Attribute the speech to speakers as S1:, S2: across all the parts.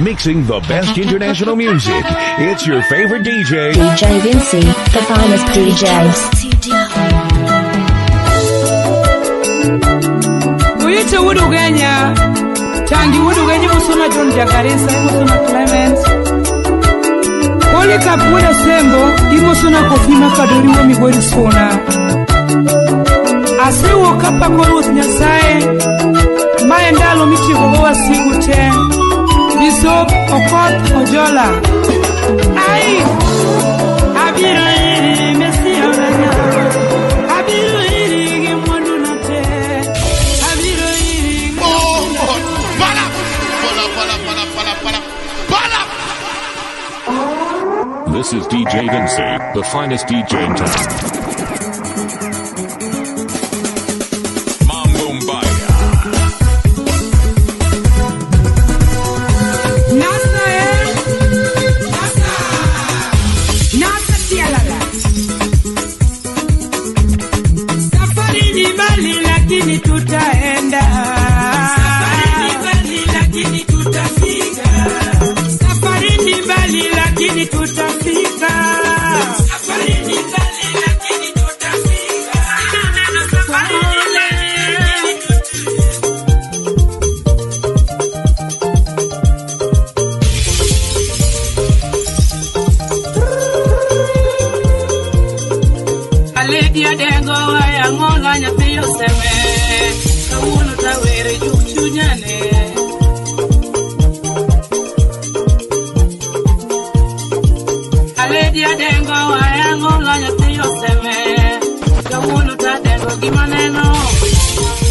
S1: mixing the best international music. It's your favorite DJ,
S2: DJ Vinci, the finest DJ.
S3: Uyite Wudugenya, Tangi Wudugenya Musuna John Jacaresa, Musuna Clemens. Polika Buda Sembo, Musuna Kofima Kadori Migori Sona. Ase wokapa Koruth Nyasaye, Maendalo Michi Gogowa Sigute, Bishop Okoth Ojola. Ai, Abiro iri Messi Oranya, Abiro iri Gimwandu Nate, Abiro iri.
S4: Oh, Bala!
S1: This is DJ Vinci, the finest DJ in town.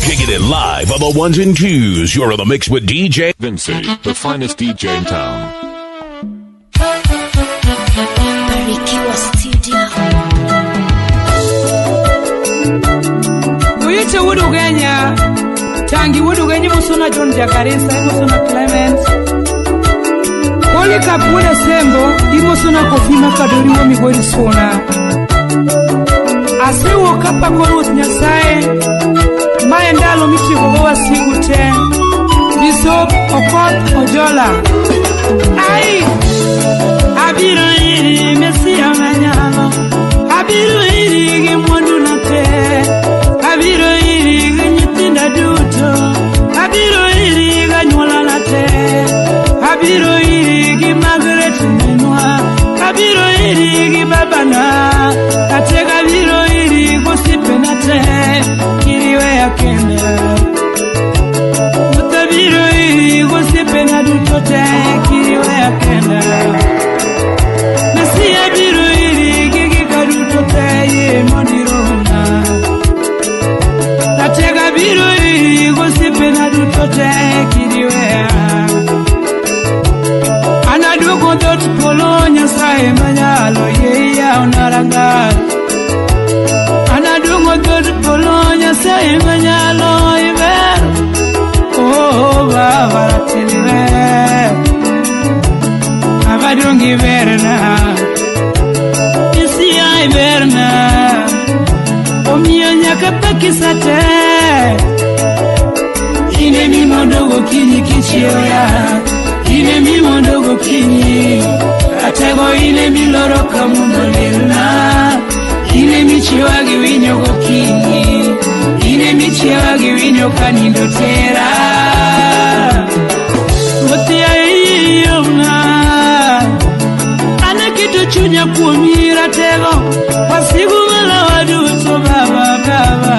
S1: Kicking it live on the ones and twos. You're in the mix with DJ Vinci, the finest DJ in town.
S2: Barikiwa Studio.
S3: Uyite Wudugenya, Tangi Wudugenya Musuna John Jacaresa, Musuna Clemens. Polika Buda Sembo, Musuna Kofima Kadori Migori Sona. Ase wokapa Koruth Nyasaye, Maendalo Michi Gogowa Sigute, Bishop Okoth Ojola. Ai, Abiro iri Messi Oranya, Abiro iri Gimwandu Nate, Abiro iri Nyithinda duto, Abiro iri Ganyuola Nate, Abiro iri Margaret Minwa, Abiro iri Babana, Atega Abiro iri Gosipe Nate, Kiriwe Akenda. Mutabiro iri Gosipe na duto te, Kiriwe Akenda. Messi Abiro iri Gigi Kaduto te, Ye Mondirona. Atega Abiro iri Gosipe na duto te, Kiriwe Anadugo dot Polonia Sae Manyalo Yeya Onaranga. Anadugo dot Polonia Sae Manyalo Iber. Oh Baba Tilive Abadungi Verna Isia Iberna Omio Nyakapakisate Ine Mimodogo Kini Kichioya Ine Mimodogo Kini Atego Ine Miloro Kamundolina Ine Michiwagi Winyo Gokini Ine Michiwagi Winyo Kanindotera Mutia Iyona Ana kitu chunya kuumira tego Wasigu mala waduto baba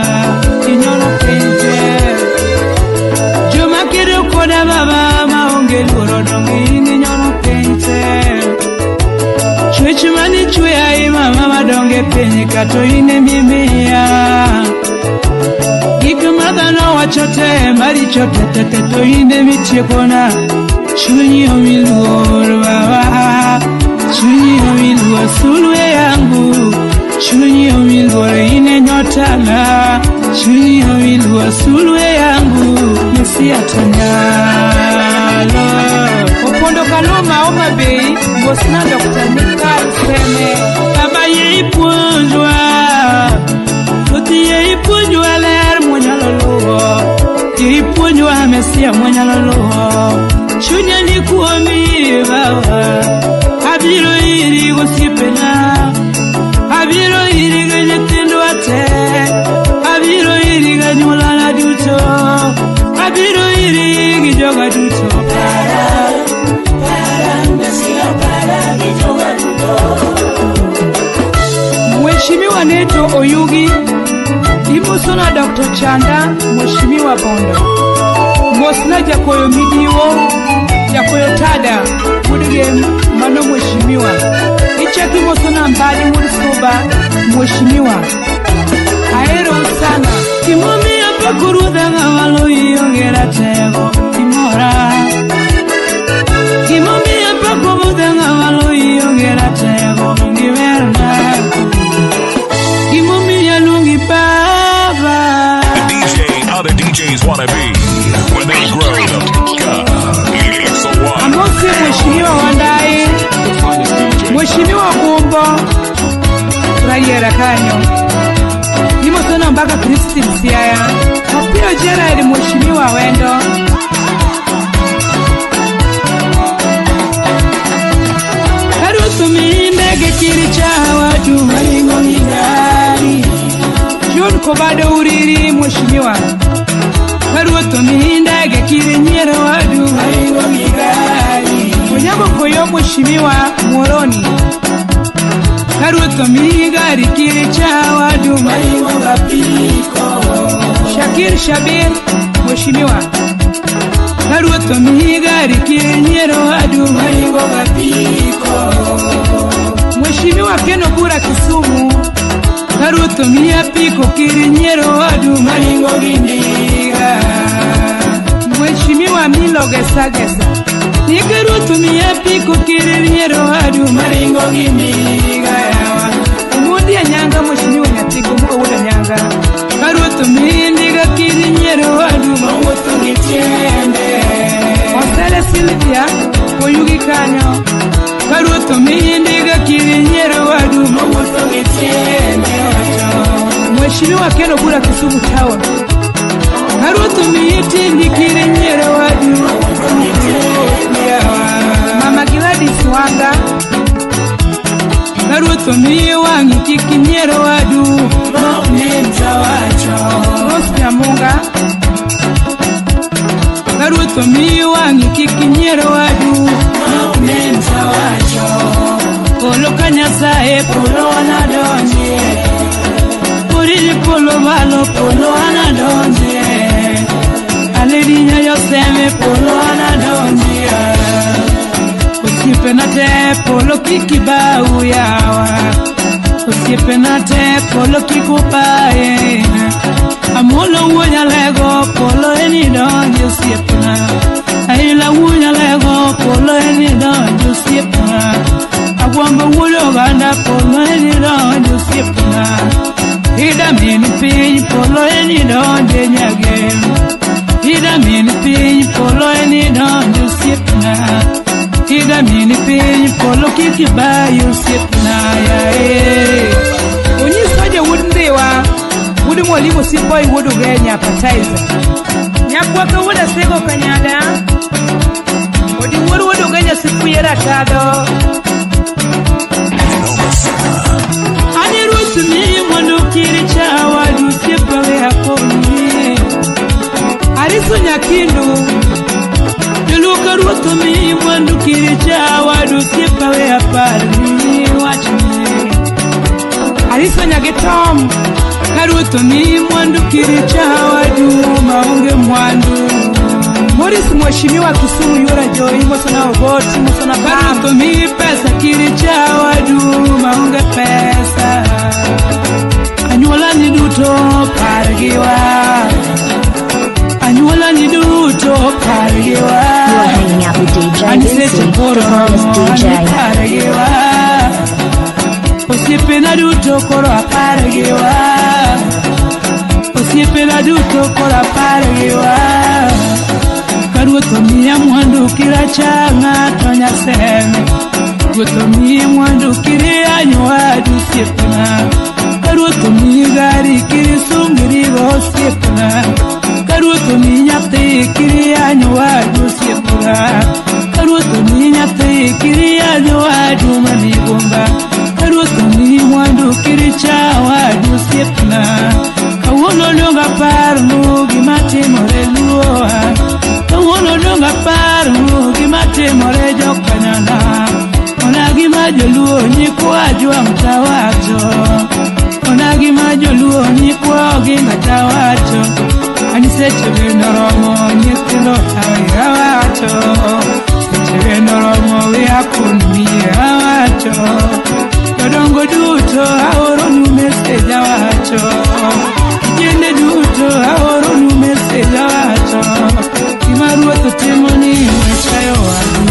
S3: Kinyolo kente Juma kido koda baba Maonge luro dongi Ninyolo kente Chwichimani chwea ima mama donge penye Kato ine mimea Gikumadha no wachote Mari chote teteto ine michekona Chunyi omiluo baba Chunyi omiluo sulwe yangu Chunyi omiluo ine nyotana Chunyi omiluo sulwe yangu Messi Atanyalo Opondo Kaloma Oma Bay Bosna Dr. Nika Seme Baba ye ipunjwa Tuti ye ipunjwa ler Mwanyalolo Ipunjwa Messi Mwanyalolo Chunya ni kuomi Tochanda Mheshimiwa Bondo Mosna Jakoyo Midiwo Jakoyo Tada Mudige Mano Mheshimiwa Ichaki Mosona Mbadi Murisoba Mheshimiwa Aero sana Kimomi hapa kuruda ngawalo iongera tego Kimora Kimomi hapa kuruda ngawalo iongera tego Ngiverna Kimomi ya lungi baba
S1: The DJ other DJs wanna be when they grow up. It's the one.
S3: Amosi Mheshimiwa Wandai
S1: The finest DJ.
S3: Mheshimiwa Kumbo Rayera Kanyo Nimo sana mpaka Kristi Msiaya Mapio Gerald Mheshimiwa Wendo Karutu mindege kiricha watu maringo ngigari John Kobado uriri Mheshimiwa Karutu mindege kirinyero watu maringo ngigari Mwenyango koyo Mheshimiwa Moroni Karuto migari kiricha wadu maringo gapiko Shakir Shabir Mheshimiwa Karuto migari kirinyero wadu maringo gapiko Mheshimiwa Keno Bura Kisumu Karuto miyapiko kirinyero wadu maringo gindiga Mheshimiwa Milo Gesagesa Nikaruto miyapiko kirinyero wadu maringo gindiga Umundi ya nyanga Mheshimiwa Nyatiko muka wula nyanga Karuto mindiga kirinyero wadu mawoto ngitiende Osele Silvia Oyugi Kanyo Karuto mindiga kirinyero wadu mawoto ngitiende Mheshimiwa Keno Bura Kisumu Town Karuto miyitindi kirinyero wadu mawoto ngitiende Mama Gladys Wanga Karuto miwangi kikinyero wadu Moknenta wacho Rosya Munga Karuto miwangi kikinyero wadu Moknenta wacho Polo kanyasae polo wanadonje Purili polo malo polo wanadonje Aledinya yoseme polo wanadonje Usipenate polo kikibau yawa Usipenate polo kikupaye Amolo unya lego polo eni donji usipena Aila unya lego polo eni donji usipena Agwamba ulo ganda polo eni donji usipena Ida mini pinyi polo eni donji nyage Ida mini pinyi polo eni donji usipena Ida mini pinyi polo kikibayo sipna ya Unyi soja wundewa Wudu mwalimu sipoi wudu genya appetizer Nyakwaka wuda sego kanyada Wudi wudu genya sipu yera tado Anirutu mi mwandu kiricha wadu sipawe hakoni Arisu nyakindu Luka ruto mi mwandu kiricha wadu sipawe hapari wachini Aliso nyagetom Karuto mi mwandu kiricha wadu maunge mwandu Morris Mheshimiwa Kisumu yura joi Mosona ogoti Mosona Karuto mi pesa kiricha wadu maunge pesa Anyuola ni duto pargiwa Anyuola ni duto pargiwa
S2: Hanging out with DJ Vinci, the finest DJ.
S3: Osipena duto koro apargiwa Osipena duto koro apargiwa Karuto miya mwandu kira changa tonya seme Karuto miya mwandu kiri anyuadu sipena Karuto miya gari kiri sungiri sipena Karuto miya kiri anyuadu sipena Karuto miya kiri anyuadu manigomba Karuto miya mwandu kiri chawadu sipena Kawono lunga parmu gimati more luoa Kawono lunga parmu gimati more jokanyana Onagi majoluo nyikwa jua mtawacho Onagi majoluo nyikwa oginga tawacho seche bendo romo nyithindo awacho seche bendo romo wia kunmi awacho jodongo duto aoro nu message awacho kijende duto aoro nu message awacho gima ruoth timo ni wechayo wadu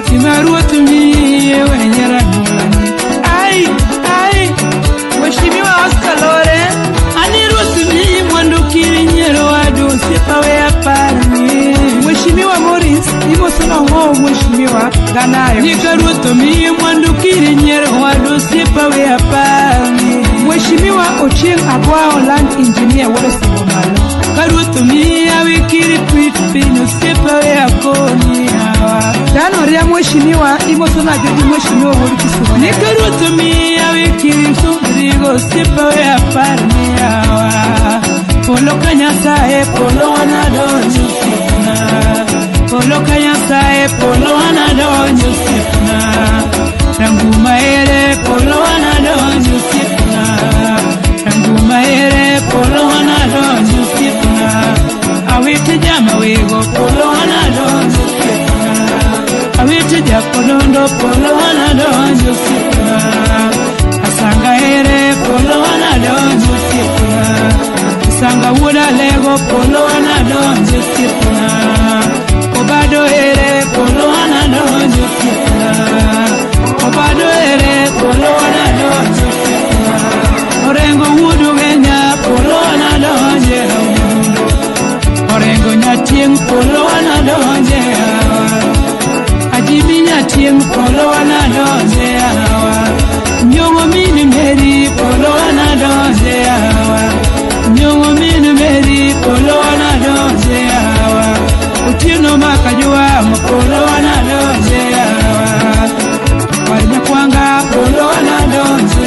S3: gima ruoth miye wenyera ngolani ai Mheshimiwa Oscar Lore ani ruoth miye mwandu kirinyero wadu sipawe aparni Mheshimiwa Morris imosona ho Mheshimiwa Ganayo nika ruoth miye mwandu kirinyero wadu sipawe aparni Mheshimiwa Ochieng Agwao Land Engineer wale Singomalo karuoth miye wikiri tweet pino sipawe akoni hawa Dano ria Mheshimiwa imosona jadi Mheshimiwa wali Kisumu nika ruoth miye wikiri sumrigo sipawe aparni hawa Polo kanyasae polo anadonyo sipna Polo kanyasae polo anadonyo sipna Rangu maere polo anadonyo sipna Rangu maere polo anadonyo sipna Awiti jama wego polo anadonyo sipna Awiti japodondo polo anadonyo sipna Asanga ere polo anadonyo sipna Sanga wuda lego polo anadonyo sipna Obado ere polo anadonyo sipna Obado ere polo anadonyo sipna Orengo wudu genya polo anadonyo Orengo nyatieng polo anadonyo Ajibi nyatieng polo anadonyo Nyongo mini meri polo anadonyo Nyongo mini meri polo anadonyo Utino makajua polo anadonyo Wanya kwanga polo anadonyo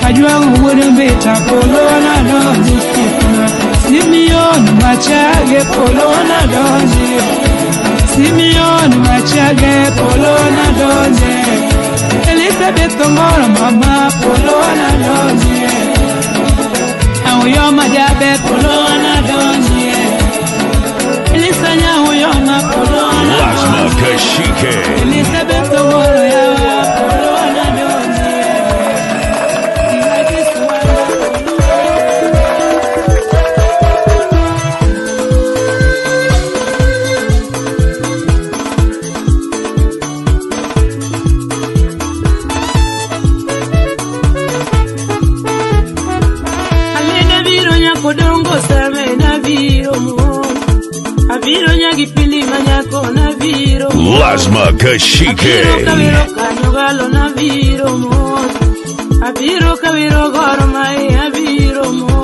S3: Kajua uwudu mbita polo anadonyo Simeon machage polo anadonyo Simeon machage polo anadonyo Elizabeth Ngoro mama polo anadonyo Uyoma jabe polo anadonye Elisanya uyoma polo anadonye
S1: Lasma Kashike
S3: Elizabeth Ngoro yawa polo anadonye Kodongo same na viro mo Aviro nyagi pili manyako na viro mo
S1: Lasma Kashike
S3: Aviro kaviro kanyogalo na viro mo Aviro kaviro goro mai aviro mo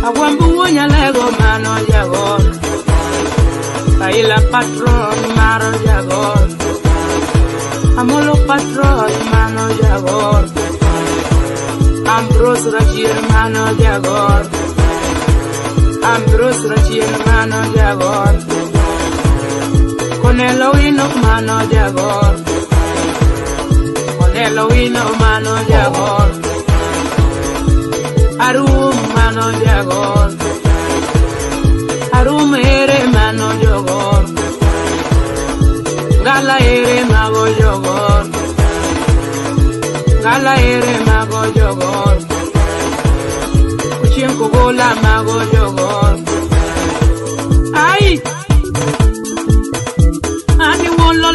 S3: Agwambu wonya lego mano jagor Kaila patron maro jagor Amolo patron mano jagor Ambrose Rachir mano jagor Ambrose Rachir mano jagor Conelo wino mano jagor Conelo wino mano jagor Arum mano jagor Arum ere mano jagor Gala ere mago jagor Gala ere mago jogor Kuchien kogola mago jogor Ay Ani won lo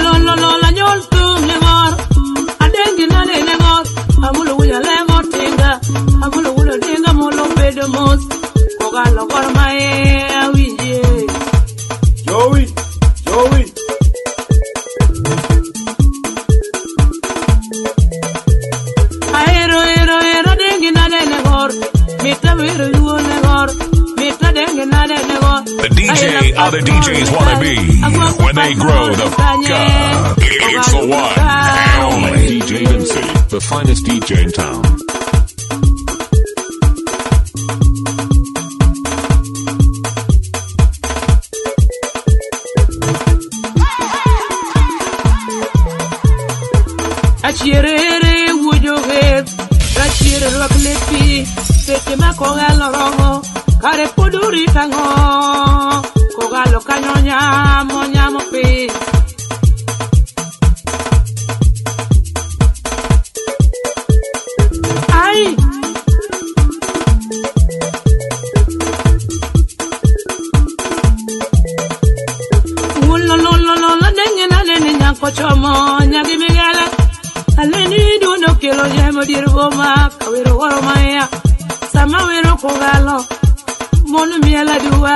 S3: la nyol tum legor Adengi na de legor Amulo wuya legor tinga Amulo wulo tinga molo pedo mos Kogalo kor mae awije Joey
S1: The DJ other DJs wanna be when they grow the fuck up. It's the one and only DJ Vinci, the finest DJ in town.
S3: Achirere wujo het, achirere waklepi, sete makonga lorongo. kare puduri tango kogalo kanyo nyamo pi ai la dengue na leni nyanko chomo nyagi migala aleni duno kilo yemo dirbo ma kawiro waro maya sama wiro kogalo monu miela duwa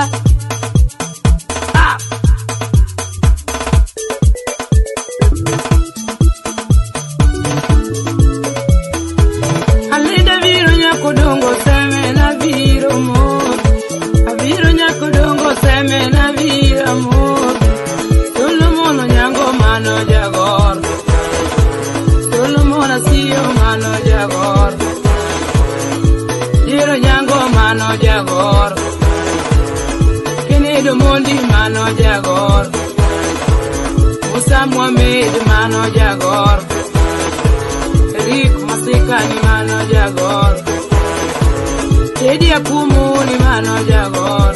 S3: alida viro nyako dongo seme na viro mo aviro nyako dongo seme na viro mo Solomono nyango mano jagor Solomono siyo mano jagor Jiro nyango mano jagor Kenedo mondi mano jagor Musa Muhammad mano jagor Erik Masikani mano jagor Tedi Akumuni mano jagor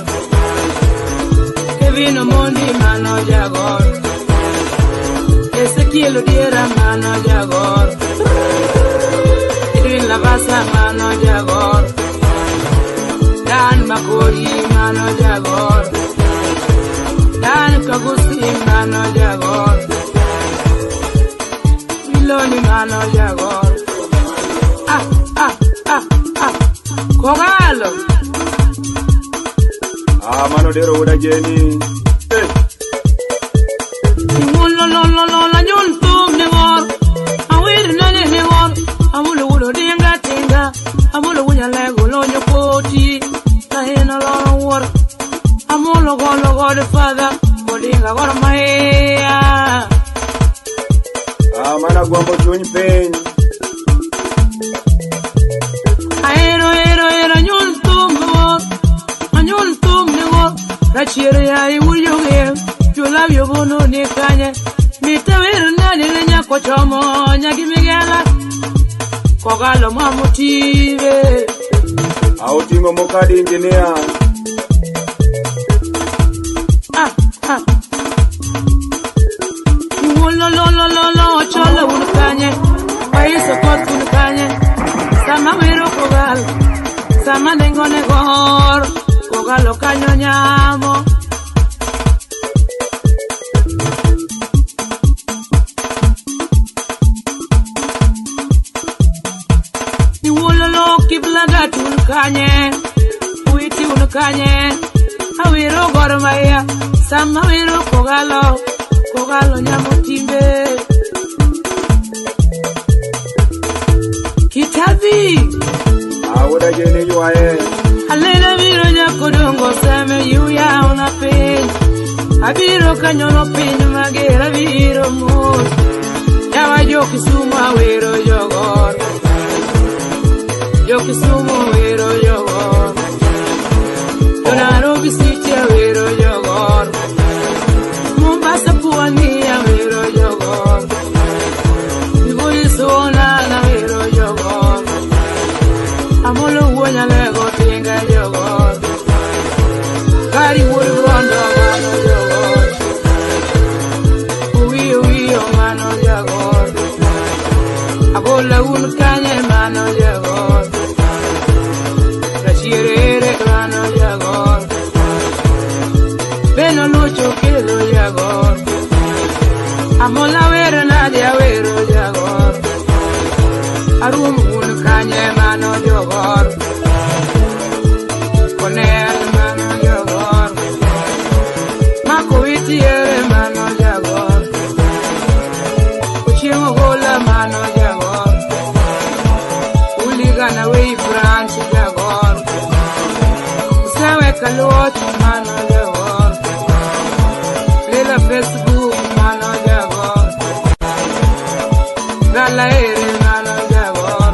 S3: Kevin Mondi mano jagor Ezekiel Odiera mano jagor Edwin Lavasa mano jagor Dan Makori mano jagor Dan Kagusi mano jagor Miloni mano jagor Kogalo
S5: mano dero uda jeni
S3: la nyun tum ne wor awir na ne wor amulo wulo dinga tinga amulo wunya lego lo nyokoti ta hena lo wor amulo go de fada bodinga wor maya
S5: mana gombo chuny pen
S3: aero nyun tum ne wor Rachiro ya iwuyo ge Jula yobono ni kanye Mitawiru nani lenya kochomo Nyagi migela Kogalo mamutive
S5: Autingo mokadi engineer
S3: Lo chola unukanye Paiso kot unukanye Sama wiro kogalo Sama nengone gor Kogalo kanyo nyamo Niwololo kiblada tulkanye Uiti unukanye Awiro gormaya Sama wiro kogalo nyamo timbe Kitabi
S5: Uda jeni yuaye
S3: Alena viro nyako dongo seme yuya una pin Abiro kanyono pin magera viro mut Yawa Jokisumu awero jogor Jokisumu awero jogor Nairobi City awero jogor Mombasa Pwani awero jogor Migori Sona awero jogor Amolo wuonya lego tinga jogor Kari wuoy rondo mano jogor Uwiyo mano jogor Abola kanye mano jogor Rachirere mano jogor Beno lucho kelo jogor Amola wero nadi awero jogor Arum kanye mano jogor Konel mano jogor Mako itiere mano jogor Uchimo gola mano jogor Uligana wei branch jogor Usawe kalot mano jogor Lila Facebook mano jogor Gala ere mano jogor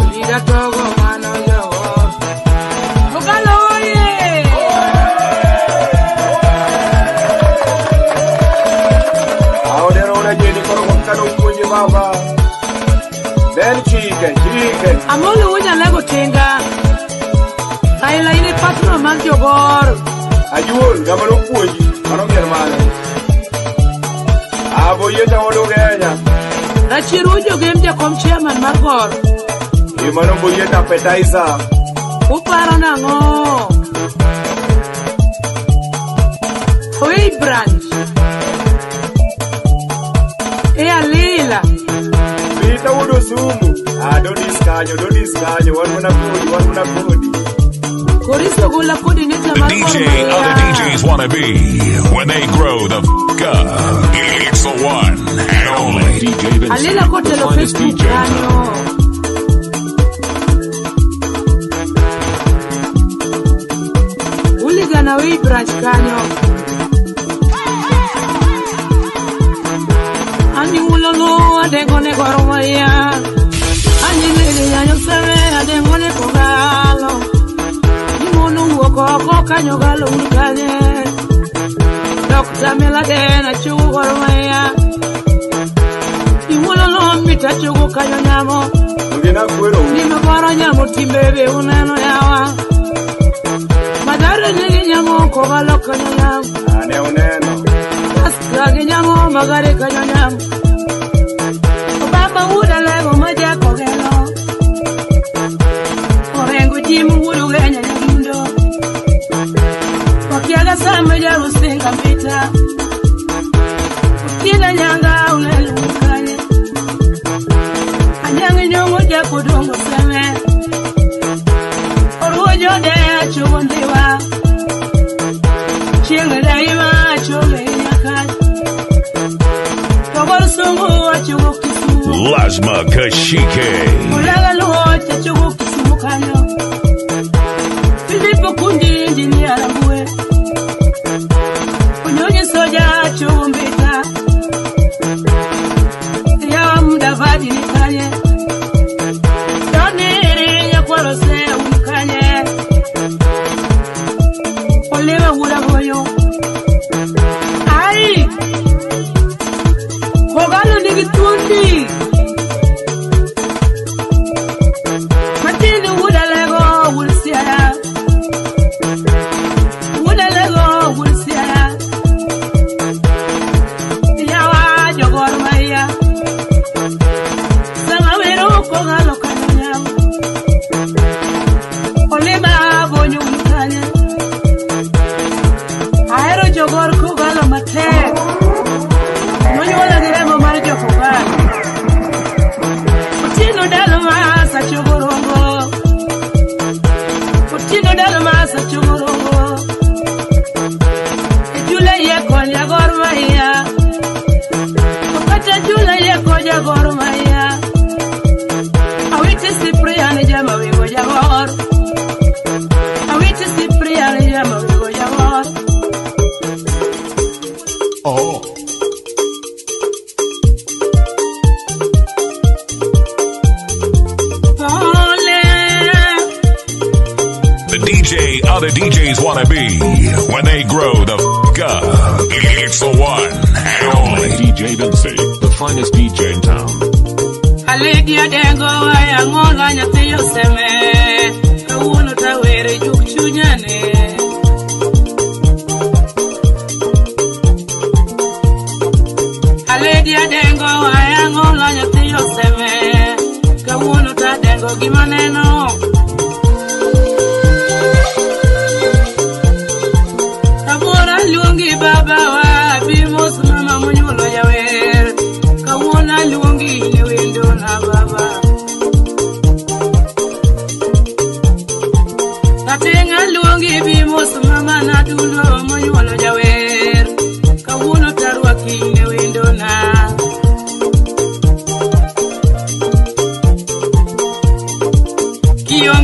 S3: Ulida togo mano jogor Kogalo oye
S5: Audero uda jeni koro kano kunye baba Ben chike
S3: Amolo wunya lego tinga Raila ini patro man jogor.
S5: Ayun, gamano puji, anong germane. Abo yeta wodo genya.
S3: Rachiru jogem jakom chairman mar gor.
S5: Imano bo yeta appetizer.
S3: Uparo nango. Oi branch. E alila.
S5: Pita wodo sumu. Don't discanyo, one kodi.
S3: Koristo gula kodi
S1: The DJ other DJs wanna be when they grow the f*** up. It's the one and only DJ Vincent,
S3: alila kote
S1: the
S3: lo
S1: finest
S3: Facebook
S1: DJ.
S3: kanyo. Uligana wei branch kanyo. Ani ulolo adengo ne goromaya. Ani lele yanyo sere adengo ne kogalo. Imono uoko kanyo galo ulikanye. Dr. Meladena chugu goromaya. Imololo mita chugu kanyo nyamo.
S5: Ugina kwero.
S3: Nime goro nyamo timbebe uneno yawa. Madare nili nyamo kogalo kanyo nyamo.
S5: Ane uneno.
S3: Askage nyamo magare kanyo nyamo. Obama uda lego maja kogelo. Orengo jimu udu genya nyamundo. Wakiaga sama ja usinga mpita. Ukina nyanga ulelu ukanye. Anyangi nyongo ja kudungu seme. Orujo de achugo ndiwa. Chinga daima achugo inyakani. Kogol sungu achugo kisumu.
S1: Lasma Kashike.
S3: Ulaga luho achugo kisumu kanyo. Filipo kundi injinia labue. Unyonyi soja achugo mbita. Yawa mudavadi nikanye. Doni nyakorose unikanye. Olewa ura goyo. Ai! Kogalo nigitundi. Matini uda lego ulisiaya. Uda lego ulisiaya. Yawa jogor maya. Sama wero kogalo kanyam. Olema bonyo unikanye. Aero jogor kogalo matek. Nonyola diremo mar jokogalo. Utino dalo masa chogorongo. Utino dalo masa chogorongo. Ejule ye konya gor maya. Okata jule ye konya gor maya. Awiti Ciprian jama wingo jagor. Awiti Ciprian jama wingo jagor.
S1: Oh. The DJ other DJs wanna be when they grow the f*** up. It's the one and only DJ Vincent, the finest DJ in town.
S3: Aledia dengo waya ngola nyati yoseme. Kawuno tawere juk chunyane. Aledia dengo waya ngola nyati yoseme. Kawuno ta dengo gimaneno. Tabora luongi baba wa bimos mama munyulo jawer. Kawuona luongi ne wendo na baba. Tatenga luongi bimos mama na dulo munyulo jawer. Kawuono tarwaki ne wendo na. Kiyo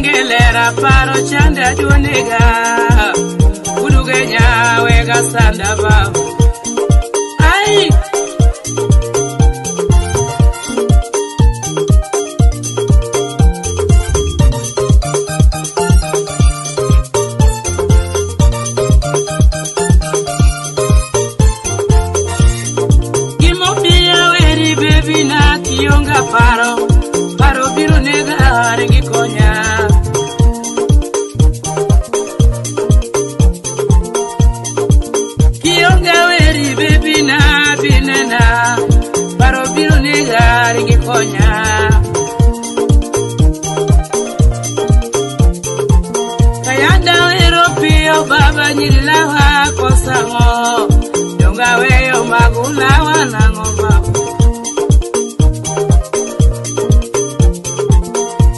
S3: manula wanango baba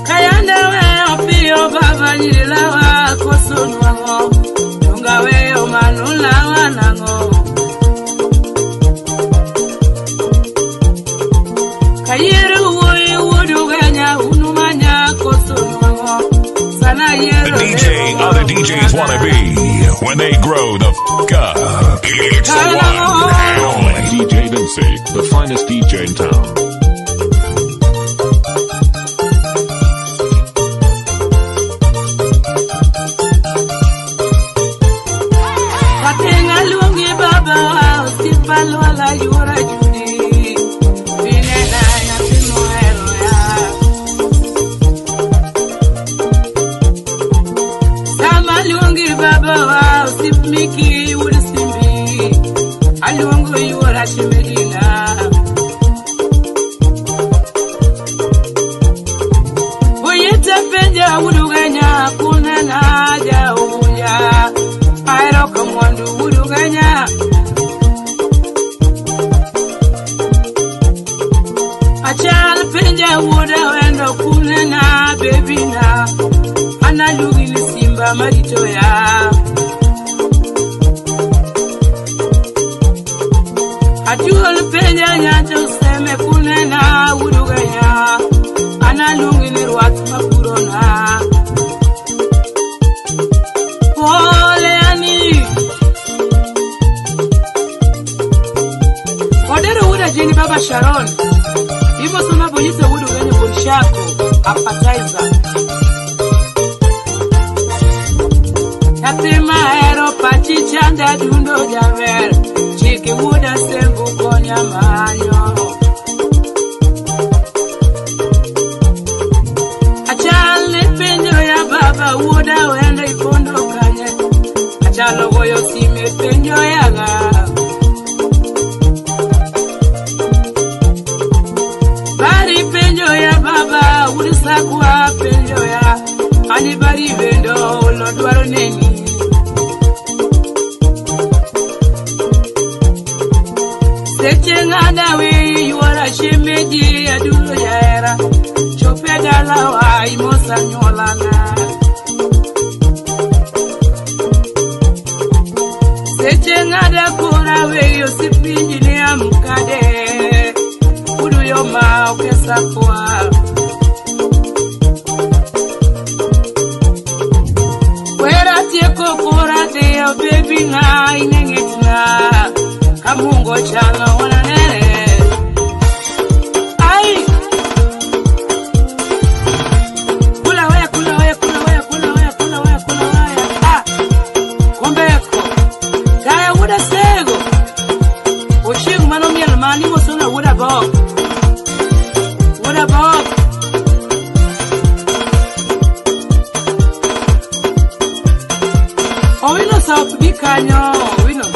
S3: kayanda we opio baba nyila wa kosunwango tunga we manula wanango kayiru we wuduganya unumanya kosunwango sana yero
S1: The DJ other DJs wanna be when they grow the fuck up. It's the one and only DJ Vinci, the finest DJ in town.
S3: Katenga lungi baba, sipalo ala yura judi. Vinena ya timoero ya. Sama lungi baba, sipmiki urisimbi. Alungu yura shimedina. Uyita penja uduganya kunena ja uya. Aero kamwandu uduganya. Achal penja uda wendo kunena bebina. Analugi ni simba marito ya. Ajual penja nyato useme kunena uduganya. Analugi ni ruat mapurona. Pole ani. Odero uda jeni baba Sharon. Hivyo soma bonyeza uduganya bonshako. Appetizer. Yatima ero pachi chanda dundo javer. Chiki uda sembu konya manyo. Achale penjo ya baba uda wenda ikondo kanye. Achalo goyo sime penjo ya ga. Bari penjo ya baba urisa kwa penjo ya. Ani bari vendo lo duaro neni. Seche ngada we yuara shemeji ya dulu ya era. Chope dala wa imosa nyolana. Seche ngada kura we yosipinji ni amkade. Udu yoma ukesa kwa. Wera tieko kura deo baby na inengetna. Kamungo changa wana nere. Ai. Kula waya, kula waya, kula waya, kula waya, kula waya, kula waya. Ah. Kombeko. Kaya wuda sego. Oshigu mano miel mani wosona wuda bog. Wuda bog. Owino sa opibika nyo. Owino.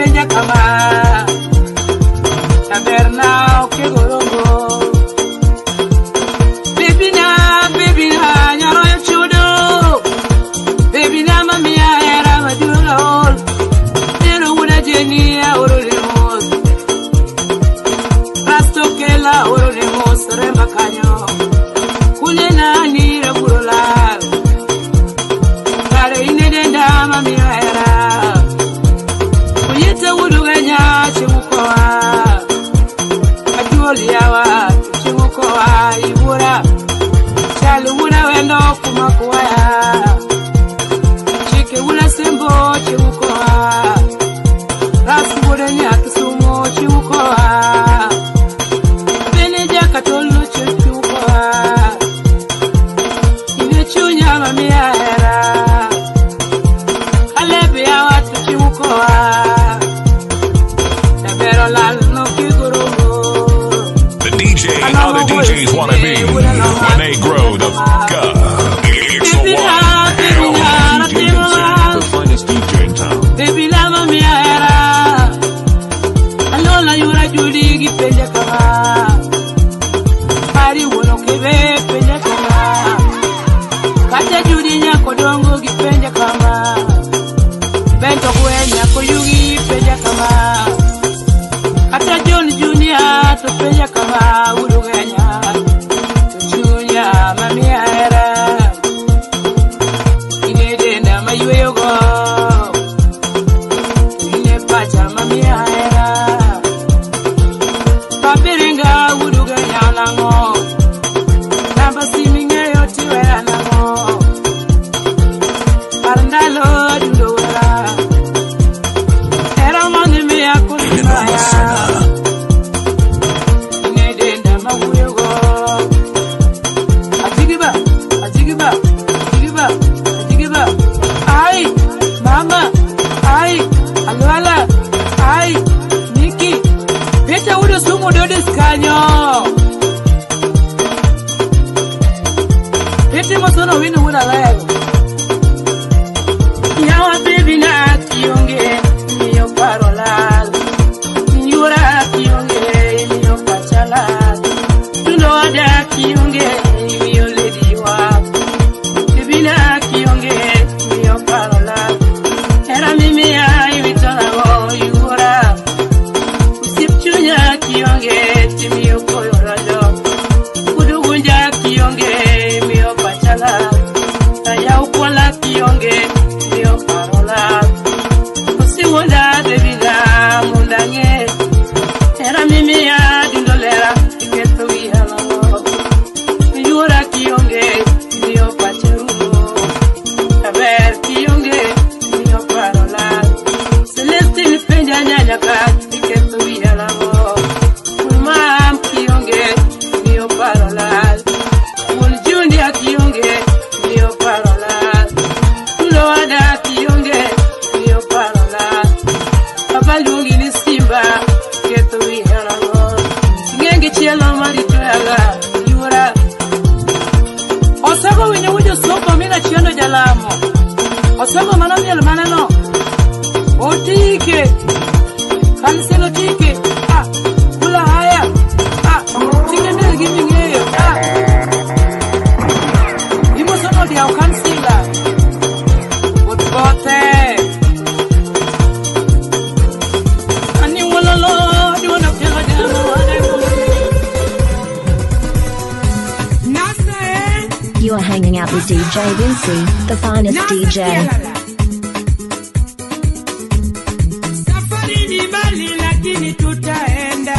S3: penja kama taberna ke gorongo baby na nyaro yo chudo baby na mami era madulol nero una genia ororemos rasto kela ororemos remba kanyo kunena ni regular kare inedenda mami era kuyete uduganya chimukoa ajuliawa chimukoa ibura chalu una wendo kumakuaya chike una sembo chimukoa rasu budenya kisumo chimukoa beneja katolu chimukoa inechunya mami era alebi awatu chimukoa tabero lalo kigurugo.
S1: The DJ how the DJs wanna be when they grow the fuck up. It's the one and only DJ Vincent, the finest DJ in town.
S3: Baby lama mi era alola yura juli gipenja kama pari wono kebe penja kama kata juli nyako dongo gipenja kama bento kuenya kuyugi penja kama kata John Junior to penja kama uduganya Junior mami era inedenda mayuego inepacha mami era papiringa uduganya lango namba siminge yotiwera lango parndalo dulowera era mani me akulaya inedenda mayuego ajigiba ai mama ai alwala ai Niki pete udo sumo dodis kanyo pete mosono winu wuna lego yawa baby na kionge niyo parolal yura kionge niyo pachalal tuno ada kionge niyo lady wa baby na kionge niyo parolal era mimi ai vitana go yura usipchunya kionge timiyo koyolajo kudugunja kionge miyo pachala ya ukola kionge miyo parola usiwonda bebila mundange era mimi ya dindolera iketo wihalamo yura kionge miyo pacherumo taber kionge miyo parola Celestine penja nyanyaka iketo wihalamo Mam kionge miyo parola Mul Junior kionge miyo parola Tuloada kionge miyo parola Papalungi ni simba keto wihalamo Ngenge chielo maritoyaga yura Osego winyo wujo sopo mina chiendo jalamo Osego manamiel maneno Otike Kanselo tike Kula haya Tike nel gimi ngeyo Imo sono dia ukansila Utkote Ani walalo Diwana pjela jama
S2: You are hanging out with DJ Vinci, the finest DJ.
S3: Safari ni mbali lakini tutaenda.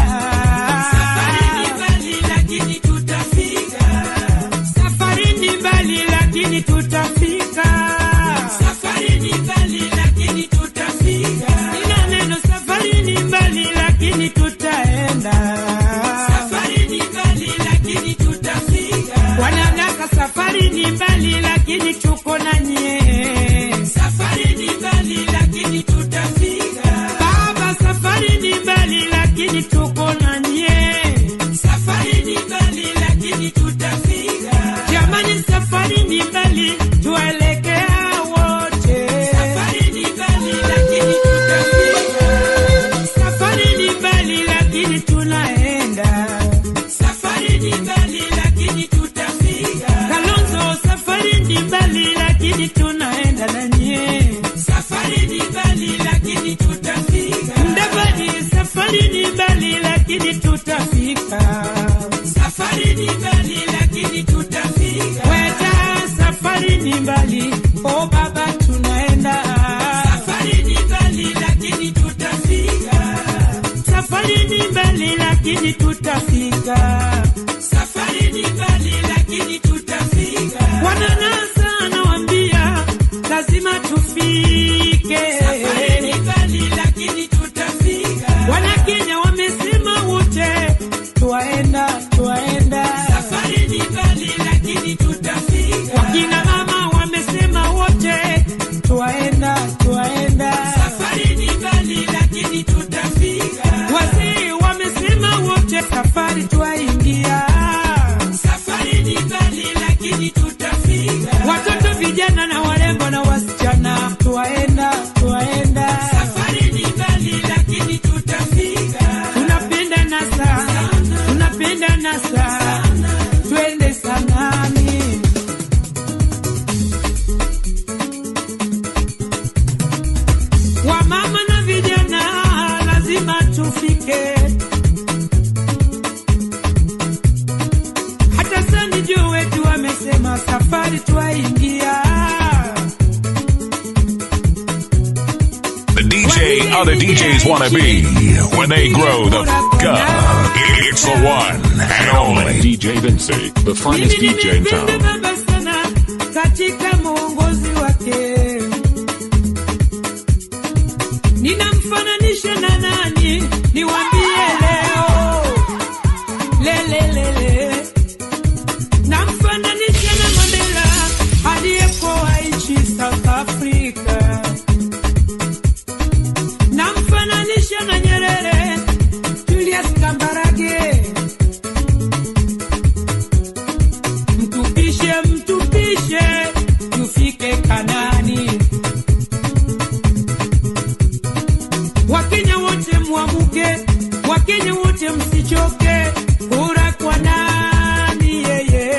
S3: Safari ni mbali lakini tutafika. Safari ni mbali lakini tutafika. Safari ni mbali lakini tutafika. Ina neno safari ni mbali lakini tutaenda. Safari ni mbali lakini tutafika. Wananaka safari ni mbali lakini tuko na nyie. lakini tutafika. Safari ni mbali lakini tutafika. Weta safari ni mbali, oh baba tunaenda. Safari ni mbali lakini tutafika. Safari ni mbali lakini tutafika. Safari ni mbali lakini tutafika. Wananasa nawaambia lazima tufike. Safari ni mbali lakini tutafika. Wanakenya wamesema wote tuwaenda. Safari ni mbali lakini tutafika. Wakina mama wamesema wote tuwaenda. Safari ni mbali lakini tutafika. Wazee wamesema wote safari tuwaingia. Safari ni mbali lakini tutafika. Watoto vijana na warembo na wasichana tuwaenda. Safari ni mbali lakini tutafika. Tunapenda nasa twende sanani. Wamama na vijana lazima tufike. Hata sani juu wetu wamesema safari tuwaingia.
S1: The DJ other DJs wanna be when they grow the fuck up. It's the one and only DJ Vinci, the finest DJ in town.
S3: Baba sana katika muongozi wake. Ninamfananisha na nani? Niwaambie leo. Lele. Namfananisha na Mandela aliyekuwa nchi South Africa. Namfananisha na Nyerere, Julius Kambarage. Mtupishe tufike Kanani. Wakenya wote muamuke, Wakenya wote msichoke. Kura kwa nani yeye?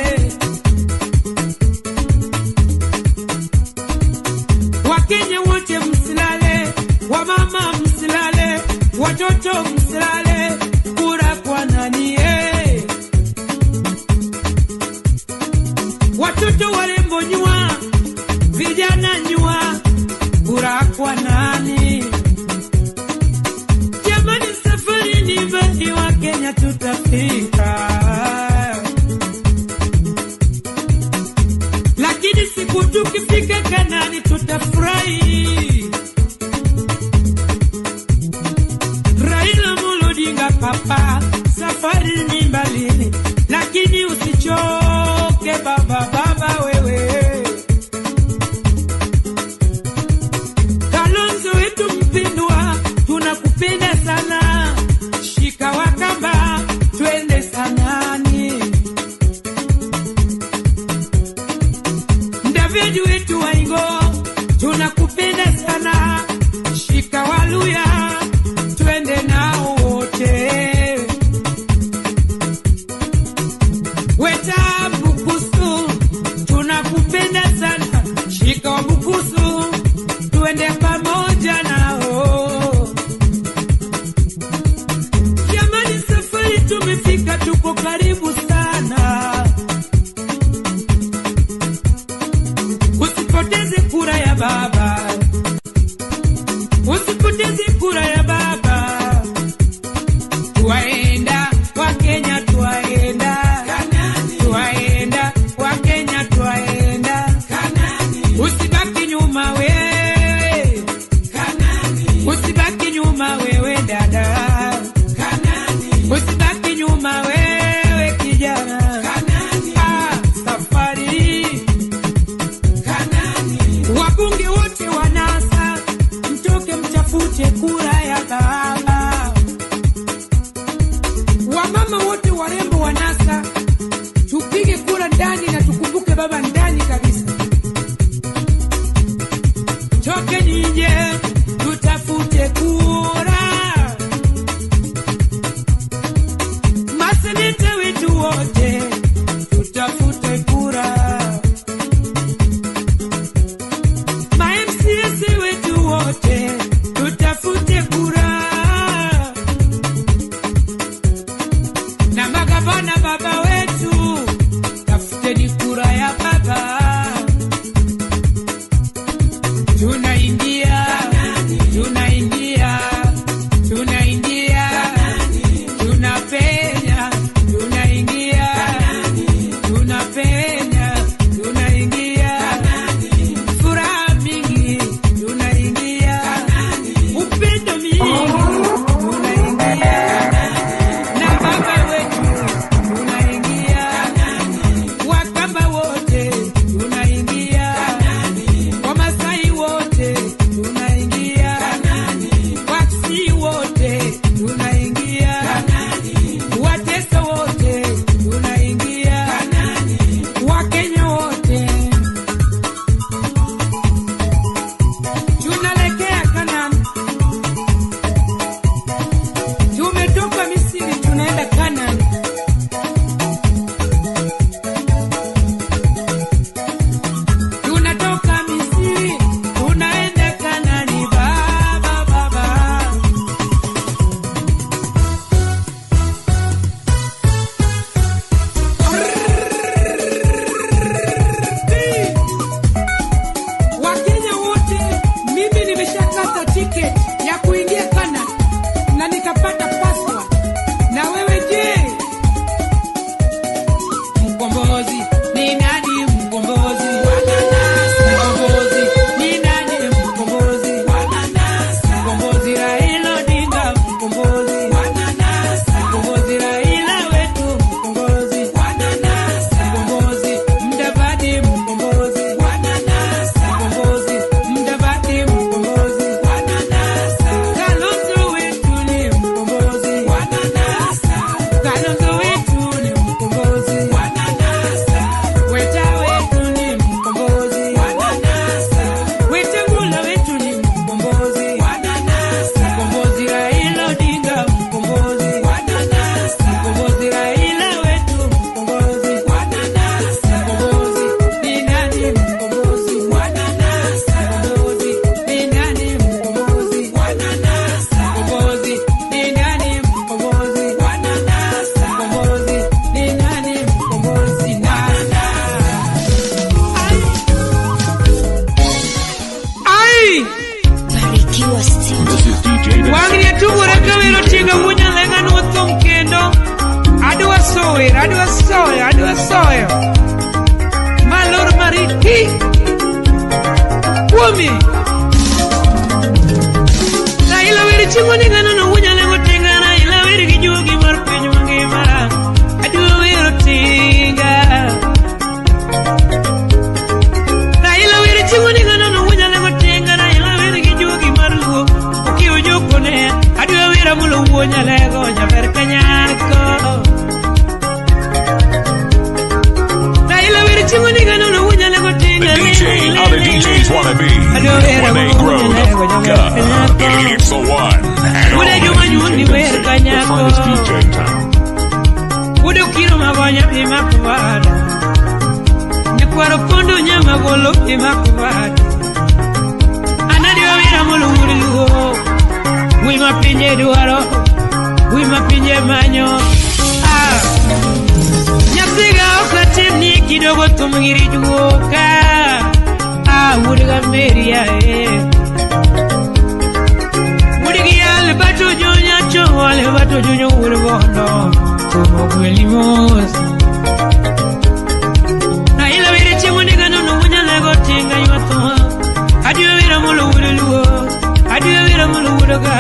S3: Wakenya wote msilale, wamama msilale, watoto msilale. Kura kwa nani yeye? Watoto warembo nyua, vijana nyua. Kura kwa nani? Jamani safari ni mbali, wa Kenya tutafika. Lakini siku tukifika Kanani tutafurahi. Raila adwa soyo malor mariti Wumi na ila wiri chimoni gana no wunya lego tinga na ila wiri gijugi marpenyo mangimara adwa wiri tinga na ila wiri chimoni gana no wunya lego tinga na ila wiri gijugi marluo ukiwa jokone adwa wiri mulo wunya lego nyaber kanyako na ila wiri chimoni gana no wunya lego tinga
S1: Other DJs wanna be when they grow the fuck up. It's the one and only DJ, the finest DJ in town.
S3: Udo kiro magonya pima kuwada Nyakwaro kondo nyama golo pima kuwada Anadio wira mulu luo Wima pinje duaro Wima pinje manyo Nyasiga okatim ni kidogo tumgiri juoka Wudiga meria Wudiga ale bato jonya cho ale bato jonyo wurigondo Tumo gwelimos Na ila wiri chimuniga no wunya lego tinga yuato Adiwe wira mulu wuriluo Adiwe wira mulu wudoga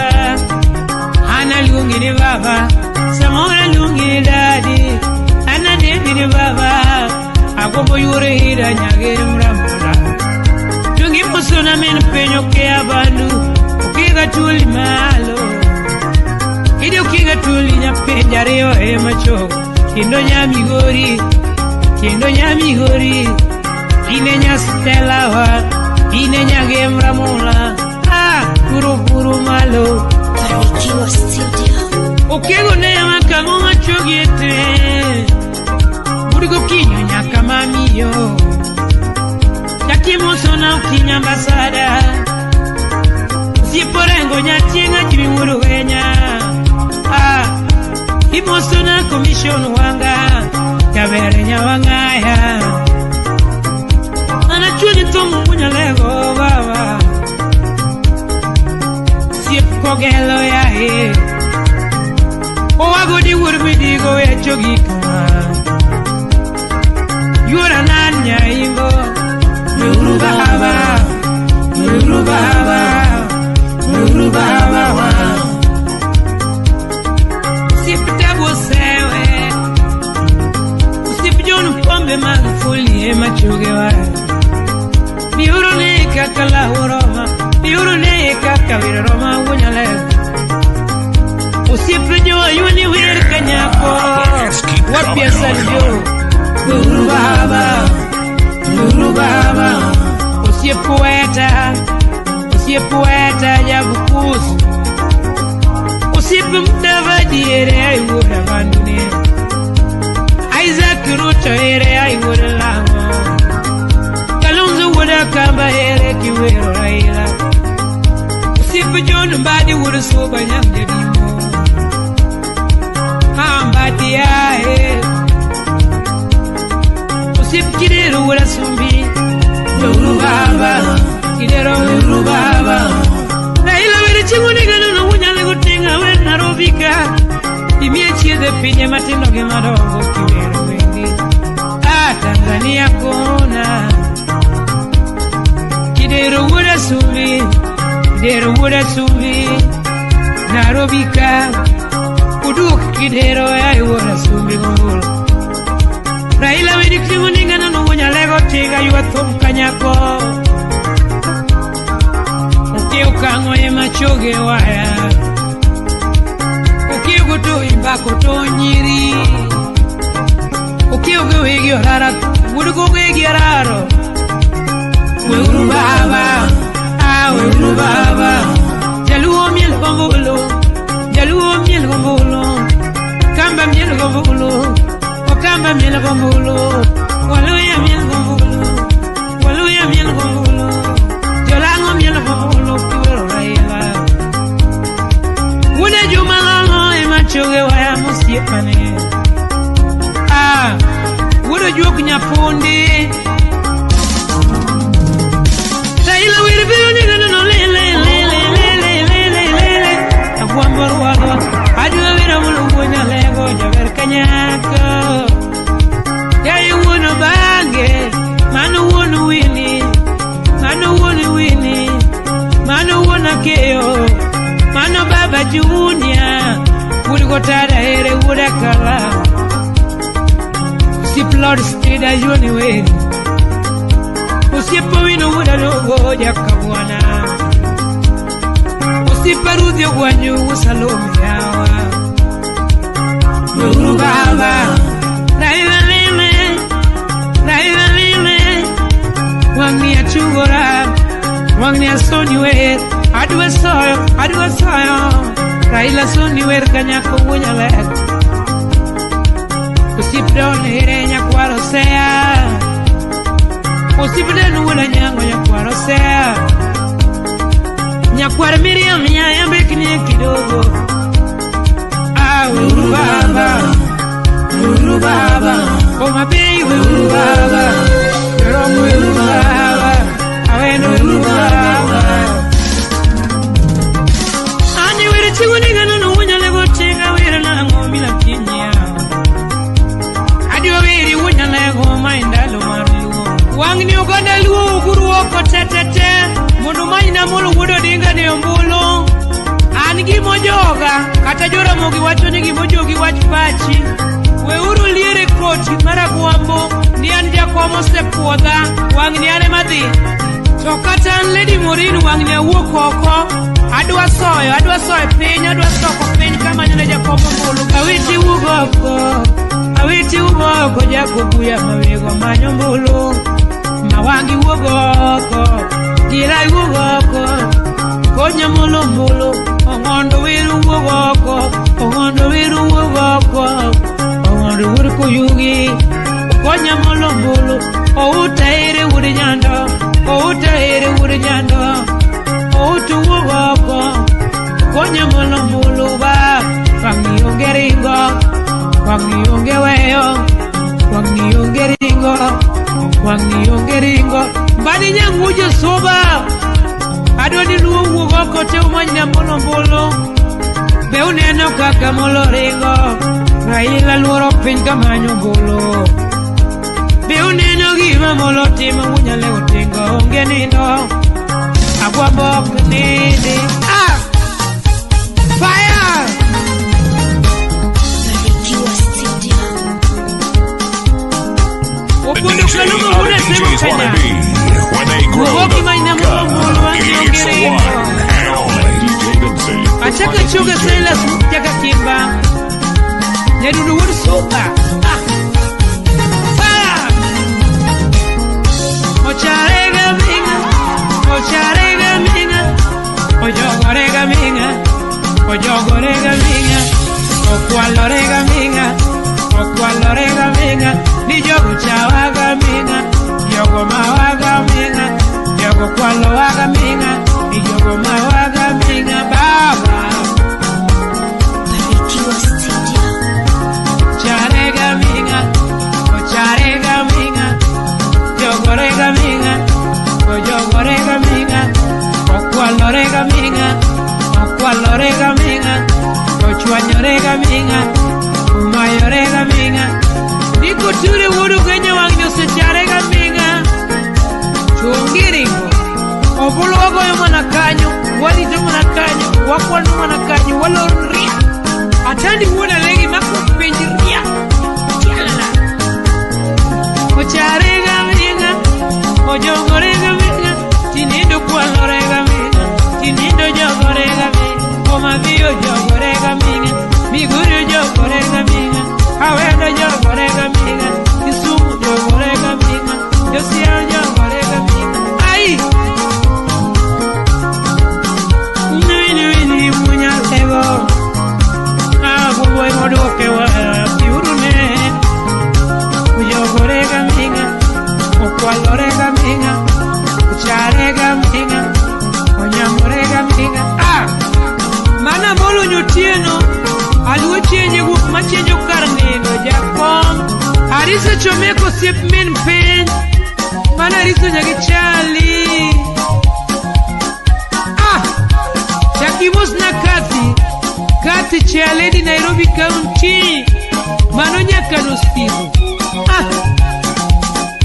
S3: Ana lungi ni baba Samora lungi ni dadi Ana dedi ni baba Agobo yure hida nyagiri mramula Musona men penyo ke abandu ukiga tuli malo Idi ukiga tuli nya penjario macho Kindo nyamigori Ine nya stella wa Ine nya gemra mula Puru malo
S2: Barikiwa Studio
S3: Ukigo nema kamo macho giete Udigo kinyo nya kama miyo Yakimosona ukinya ambasada Siporengo nyatinga jibinguru wenya Imosona commission wanga Kabere nyawangaya Anachuni tomu munya lego baba Sipogelo ya he Owagodi urbidigo ya chogika Yura nanya ingo Nuru baba Sipitabu sewe Sipijonu pombe magufuli machuge wa Niuru ne kakala uroma Niuru ne kakawira roma wunyale Usipijo yuni wir kanyako Wapia sanjo Nuru baba Usipoeta ya bukusu Usipimdavadi ere aiwura vandune Isaac Ruto ere aiwura lango Kalunzu wuda kamba ere kiwero raila Usipijonu mbadi wura soba nyamje dimo Mbadi ya Usipikidero wura sumbi Nuru baba Kidero nuru baba Na ila wiri chimuni gano na wunya lego tinga we narobika Imie chiede pinye matindo gimadogo kiwero wengi Tanzania kona Kidero wura sumbi Narobika Uduk kidero ya wura sumbi gombulo Raila wiri chimuni gano na wunya lego tinga yuatom kanyako Ukiukango ye machoge waya Ukiugo to imbako to nyiri Ukiugo wegi orara Wudugo wegi oraro Weuru baba Weuru baba Jaluo miel gombulo Kamba miel gombulo Okamba miel gombulo Waluya miel gombulo Jolango miel gombulo kiwero raila Wune jumalongo emachoge waya musiepane Wudo juok nyapundi Raila wirbiyo ni gano no lele Akwambor wago Adwa wira mulu wunya lego jaber kanyako. Ya you wanna bange, manu wanna winnie, manu wanna winnie, manu wanna keo, manu baba junior, would go tada here would a color. Si plot street as you anyway. Usipo wino would a logo jakawana. Usiparudio wanyu usalome yawa. Uru baba. Wangi achugora, wangi asoniwe, adwa soyo, Raila soniwe kanyako wunya lek. Usipdon ere nyakwaro sea, usipden wula nyango nyakwaro sea. Nyakwaro Miriam nyaya mbekini kidogo. Uru baba, oh my baby, uru baba. Uru baba, aweno uru baba. Ani wiri chiguninga no wunya lego chinga wira na ngomi la kinya. Adio wiri wunya lego maindalo maruo. Wangni ugonda luo uguru woko tetete. Mundu maina mulu wudo dinga ni ombulu. Anigi mojoga, kata jora mogi wacho nigi mojogi wach pachi. We uru liere koti mara guambo. Nian jakomo se puoda, wang niane madhi. To kata lady Morin wang ni wuok oko. Adwa soyo piny, adwa soko piny kama nyane jakomo mbulu. Awiti ugoko jakobuya mawego manyo mbulu. Mawangi ugoko, girai ugoko. Konya mbulu mbulu, ongondo wiru ugoko. Ongondo wiru ugoko, ongondo wiru kuyugi. Konya molombolo, o utaire wuri nyando, o tuwoko. Konya molombolo ba, wangi ongeringo, wangi ongeweyo, wangi ongeringo. Bani nyangujo soba, adoni luo woko te umanya molombolo. Be uneno kaka moloringo, Raila luoro piny kamanyo mbolo. Uneno gima molo timo wunya lego tingo onge nindo. Agwa mok nini. Fire!
S1: The DJ other DJs wanna be when they grow the It's the one and only DJ Vincent.
S3: Achaka chuga Silas Jaka Kimba. Nedudu wood super. Ocharega minga, ojogorega minga, okwalorega minga, ni jogo chawaga minga, jogo mawaga minga, jogo kwalowaga minga, ni jogo mawaga minga, baba. Charega minga, jogorega minga, ojogorega minga, okwalorega minga, ochwanyorega minga, umayorega minga. Niko ture wudu kenya wangyo secharega minga. Chungiringo, obulu wago yo manakanyo, wali to manakanyo, wakwanu manakanyo, waloria. Atandi wuda legi mako penjiria. Tialala. Ocharega minga, ojogorega minga, tinindo kwalorega minga, tinindo jogorega minga, omadhiyo jogorega minga, miguru jogorega minga, awendo jogorega minga, Kisumu jogorega minga, Josiah jogorega minga. Ai! Nini munya lego, abuboy modoke wa piurune, jogorega minga, okwalorega minga, ucharega minga, onyamorega minga. Mana molo nyotieno, aluo chenye guk machenjo karnego jakom. Arisa chomeko siep min piny, mana arisa nyagi chali. Chakimos na kathi, Kati Chale di Nairobi County Manonya Kanustibu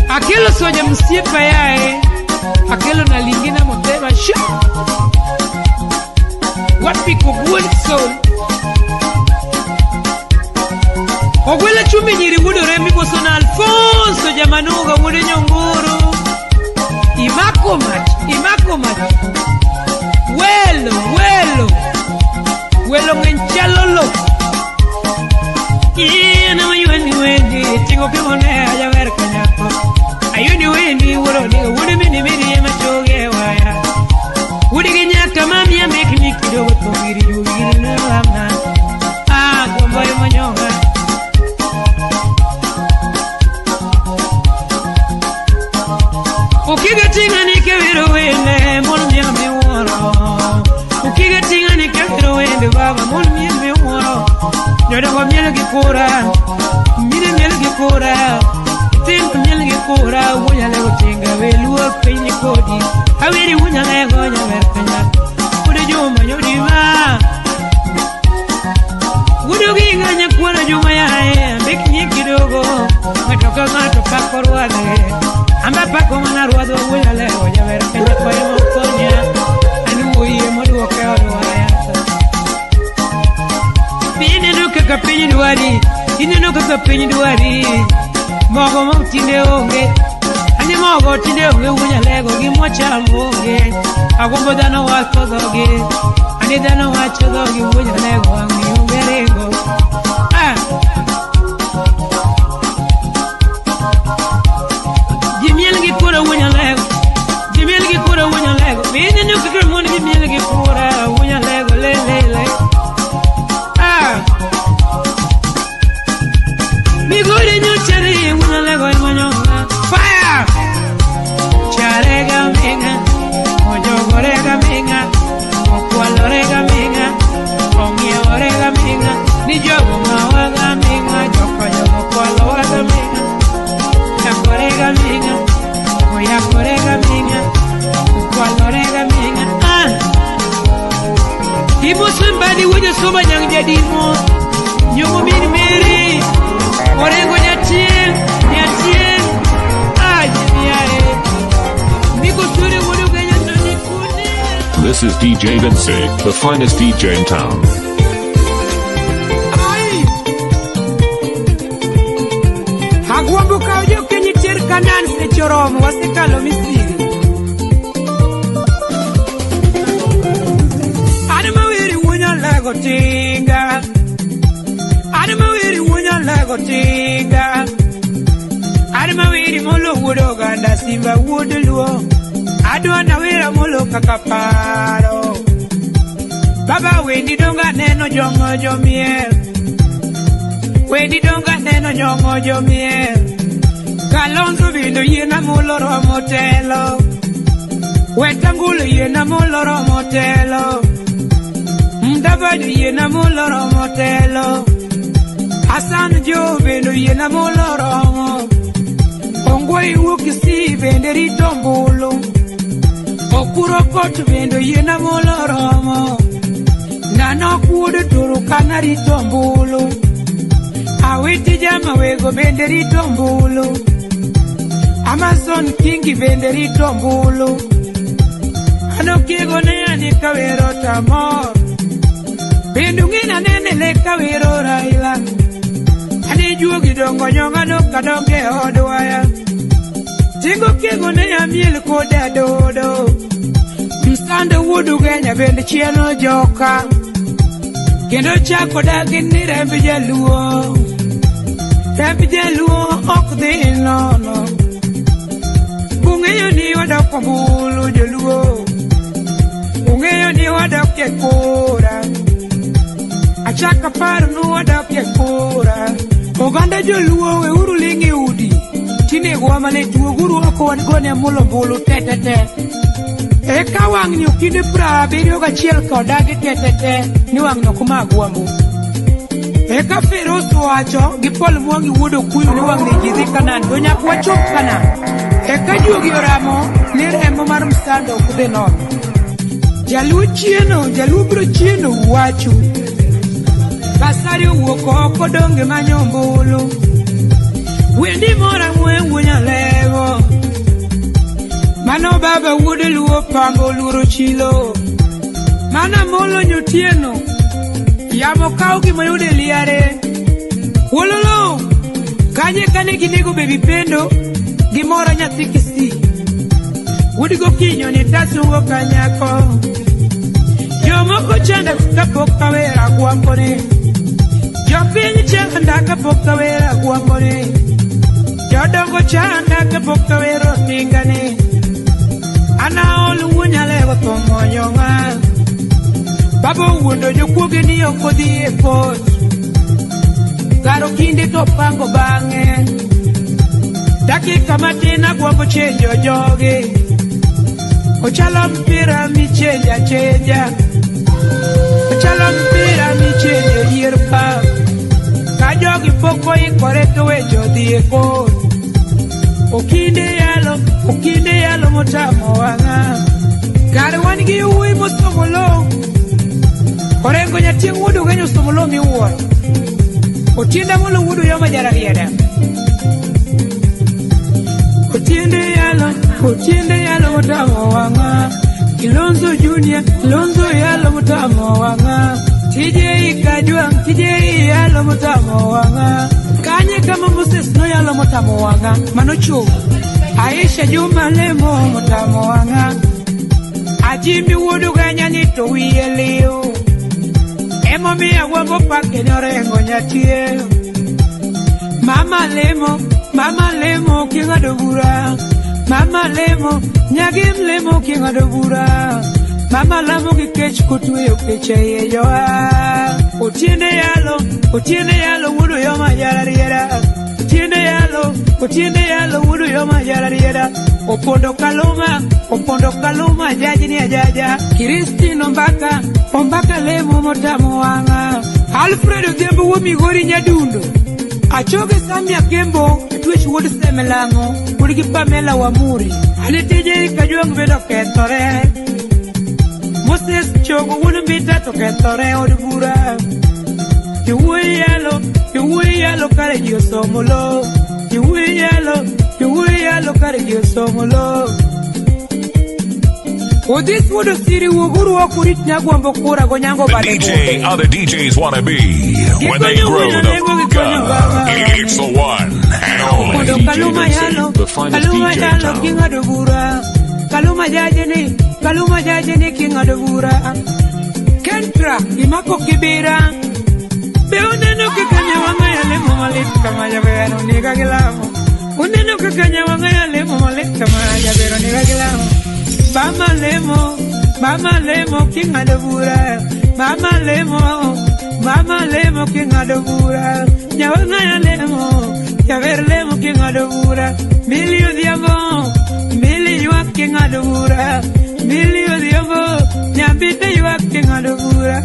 S3: Akelo soja msiepa yae Akelo na lingina motema sha Wapi kuguli soul Ogwele chumi nyiri wudo remi bosona Alfonso jamanuga wudo nyonguru Imakomat Welo ngenchalolo Ina wendi Tingo kimone aja verka nyako Ayuni wendi wuro niga Wudi mini yema choge waya Wudi ginyaka mami ya meki kidogo Tongiri yugiri na lama Gombo ya manyonga Ukiga tinga nike wiro wende Molo miyami wuro Ukiga tinga nike wiro wende Baba molo miyami wuro Nyoda kwa miele kikura Miele kikura Tinga miele kikura Wunya lego tinga Weluwa penye kodi Hawiri wunya lego Nyamerkanya Ude juma nyodiva Ude uginga nyakuwana juma yae Beki nyikidogo Ngato pako ruade Amba pako mana ruado Wunya lego Nyamerkanya kwa imo konya Anu uye modu wakeo ruaya Ine no kaka penyi duari Mogo mo tinde onge Ane mogo tinde onge Wunya lego gimocha monge Agombo dano wako doge Ane dano wacho doge Wunya lego Angi ungerego Jimiel gikura Wunya lego Jimiel gikura Wunya lego Ine no kaka moni Jimiel gikura Wunya lego le Miguri nyuchari Wunya lego imanyonga Fire! Charega minga Mojogorega minga Mokwalorega minga Ongiorega minga Nijogo mawaga minga Jokoyo mokwalowaga minga Yakorega minga Moyakorega minga Mokwalorega minga Dimo sumbadi Wunya suma nyang jadimo Nyumu miri Orengo nyatien
S1: This is DJ Vinci, the finest DJ in town.
S3: Hagwambu kaujo kenyi kanan se choromo wasekalo misiri Adama wiri Wunya lego tinga Adama wiri Wunya lego tinga Adama wiri molo wudo ganda simba wudo luo Adwa na wira molo kakaparo Baba wendi donga neno jongo jomiel Wendi donga neno jongo jomiel Kalonzo vindo yena molo romotelo Wetangulu yena molo romotelo Mdabaju yena molo romotelo Hassan Jo vindo yena molo romo Ongwe ukisi venderi tombulu Okuro kotu vendo yena molo romo Nano kudu turu kanari tombulu Awiti jama wego venderi tombulu Amazon kingi venderi tombulu Ano kiego neyani kawero tamor Bendu ngina nene le kawero raila Ani juogi dongo nyonga no kadonge odwaya Tingo kiego neya miel koda dodo Msanda wudu genya bende chieno joka Kendo chako dagi ni rembi jaluo Rembi jaluo okdi nono Ungeyo ni wadoko mbulu jaluo Ungeyo ni wadok ye kura Achaka paru nu wadok ye kura Oganda jaluo we uru lingi udi Tine guamane tuo guru wako wadgone mulo mbulu tetete Eka wang nyo kinde pra birio ga chiel kodagi tetete Ni wang nyo kumaguambu Eka ferosu wacho Gipol mwangi wudo kuyu ni wang nijizi kanan Donya kuwa chok kanan Eka juogi oramo Ni remo mar msando kude non Jalu chieno, jalu bro chieno wachu koko donge manyombulu wendi mora mwe wunyalego mano baba wude luo pango luro chilo mana molo nyotieno yamo kauki mayude liare wololo kanye kane ginego bebi pendo gimora nyathikisi wudigo kinyo ni tasungo kanyako Yomoko chanda kapok kawera guambone Jopini chanda kapok kawera guambone Jodongo chanda kapok kawera tingane Ana olu wunyalego tomo nyonga Babo wundo jokuge ni yokodi epot Garo kinde to pango bange Dakika matina guambo chenjo joge Ochala mpira mi chenja Ochala mpira mi chenja yirpa Kajogi poko ikoreto wejo dieko Okinde yalo motamo wanga Gare wanigi uwi mosomolo Orengo nyatieng wudu genyo somolo mi uwa Otinda molo wudu yoma jara rieda Otiende yalo motamo wanga Kilonzo Junior, Kilonzo yalo motamo wanga TJ Kajwang, TJ yalo motamo wanga Kanye kama Moses no yalo motamo wanga Manocho, Aisha Juma Lemo motamo wanga Ajimi wudu ganya nito wiye leo Emo miya wambo pake nyorengo nyatie Mama Lemo kingado bura Mama Lemo, nyagim Lemo kingado bura Mama Lemo kikech kutuyo keche yeyoa Otiende yalo wudu yoma yala riera Otiende yalo wudu yoma yala riera Opondo kaluma jaji ni ajaja Kiristino Ombaka Lemo motamo wanga Alfredo Gembo wumi gori nyadundo Achoge Samia Gembo Twitch would semelango Urigi Pamela Wamuri Aliteje Kajwang bedo ketore Moses Chogo wouldn't be that to ketore odubura You way yellow carry you somolo You way yellow carry you somolo Oh, this would have city Wuguru Kurit Nagwambo Kura Gonyango
S1: The DJ other DJs wanna be when they grow the fuck. It's the one and only
S3: Kaluma
S1: DJ the finest DJ in town.
S3: King Adobura Kaluma Jajene King Adobura Kentra Imako Kibira Beoneno Kanya Wanga Lemo Malik Kamaya Vero Nigagilamo Uneno Kanya Wanga Lemo Malik Kamaya Vero Nigagilamo Mama Lemo King Adobura Mama Lemo King Adobura Nyawanga Lemo King Adobura Milio Diamo Milio King Adobura Milio Diamo Nyambite you King Adobura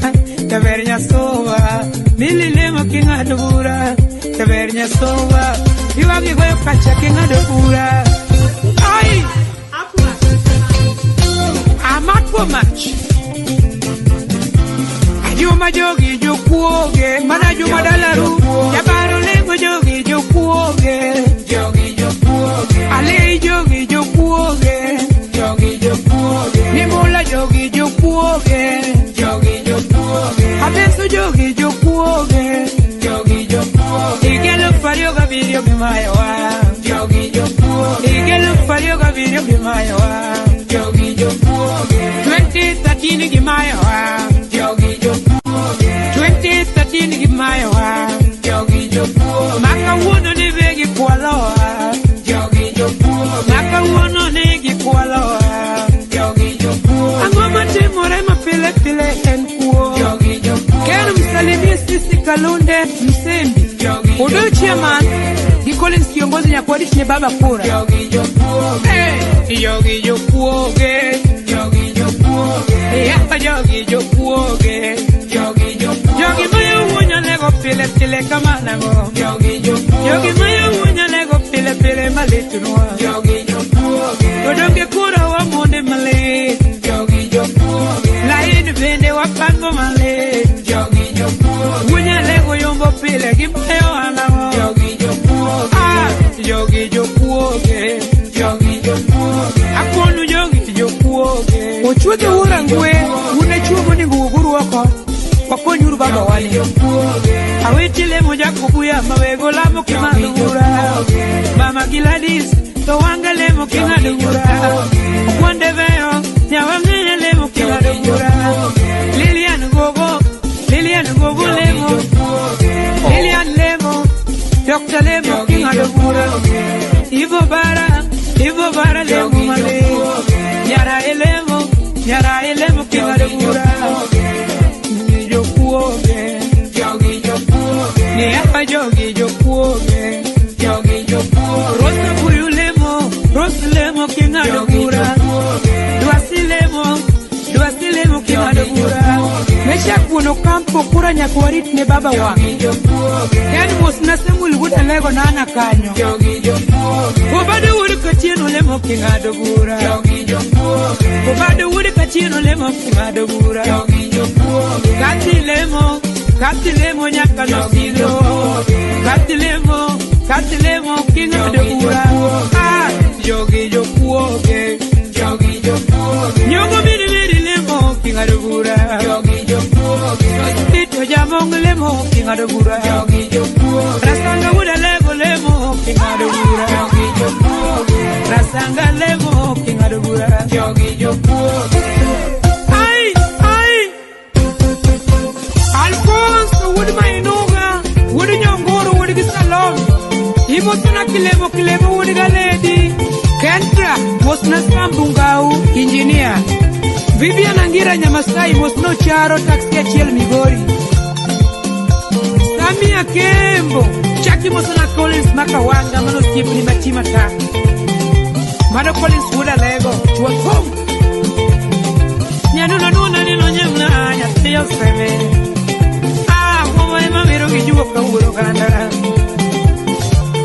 S3: Tavernya Sova Milio Lemo King Adobura Tavernya Sova You have to go catch King Adobura Aye Amat for much. Ajuma jogi jokuoge, mana juma dalaru. Yabaro lengo jogi jokuoge, Ale jogi jokuoge, Nimola jogi jokuoge, Abenso jogi jokuoge, Igelo farioga video bimayoa, Igelo farioga video bimayoa. 2013 give my heart. 2013 give my heart. Maka wono ni vegi kwa loa. Maka wono negi kwa loa. Angoma temore mapile pile enkuo. Kenu msalimie sisi Kalunde Msembi. Udo chairman Collins kiongozi nyakwadi chenye baba kura. Yogi jokuoge. Yapa jogi jokuoge. Jogi mayo wunya lego pile kama nago. Jogi mayo wunya lego pile malitunwa. Kodonge kura wa monde male. Laini vende wapango male. Wunya lego yombo pile baba wani awiti lemo jakubuya mawego lamo kimadura mama Gladys to wanga lemo kimadura kwande veyo nyawangene lemo kimadura Lilian gogo lemo Lilian lemo Dr. lemo kimadura Ivo bara lemo male Yara elemo kimadura Yo kuoge Jogi yo kuoge Rosa buyu lemo kimadura Duasilemo kimadura Mesha kuno kampo kura nyakwarit ne baba wa Yani mosna semul wuta lego nana kanyo Obade wuri kachino lemo kimadura Obade wuri kachino lemo kimadura Kati lemo nyaka no silo Kati lemo kimadura Jogi yo kuoge Nyongo miri lemo kimadura Ito jamong lemo kimadura Rasanga wuda lemo kimadura Rasanga lemo kimadura Ay Alfonso wuda mainuga Wuda nyongoro wuda gisalom Imosuna kilemo wuda galedi Kentra mosna sambungau engineer Vivian Angira Nyamasai mosno charo taxi achiel Migori Samia Kembo Chaki mosna Collins makawanga mano sipu ni matima ta Mano Collins wuda lego chua kong Nyanuna nuna nino nyamna nyateo seme Mama ema mero gijuwa kawuro kanda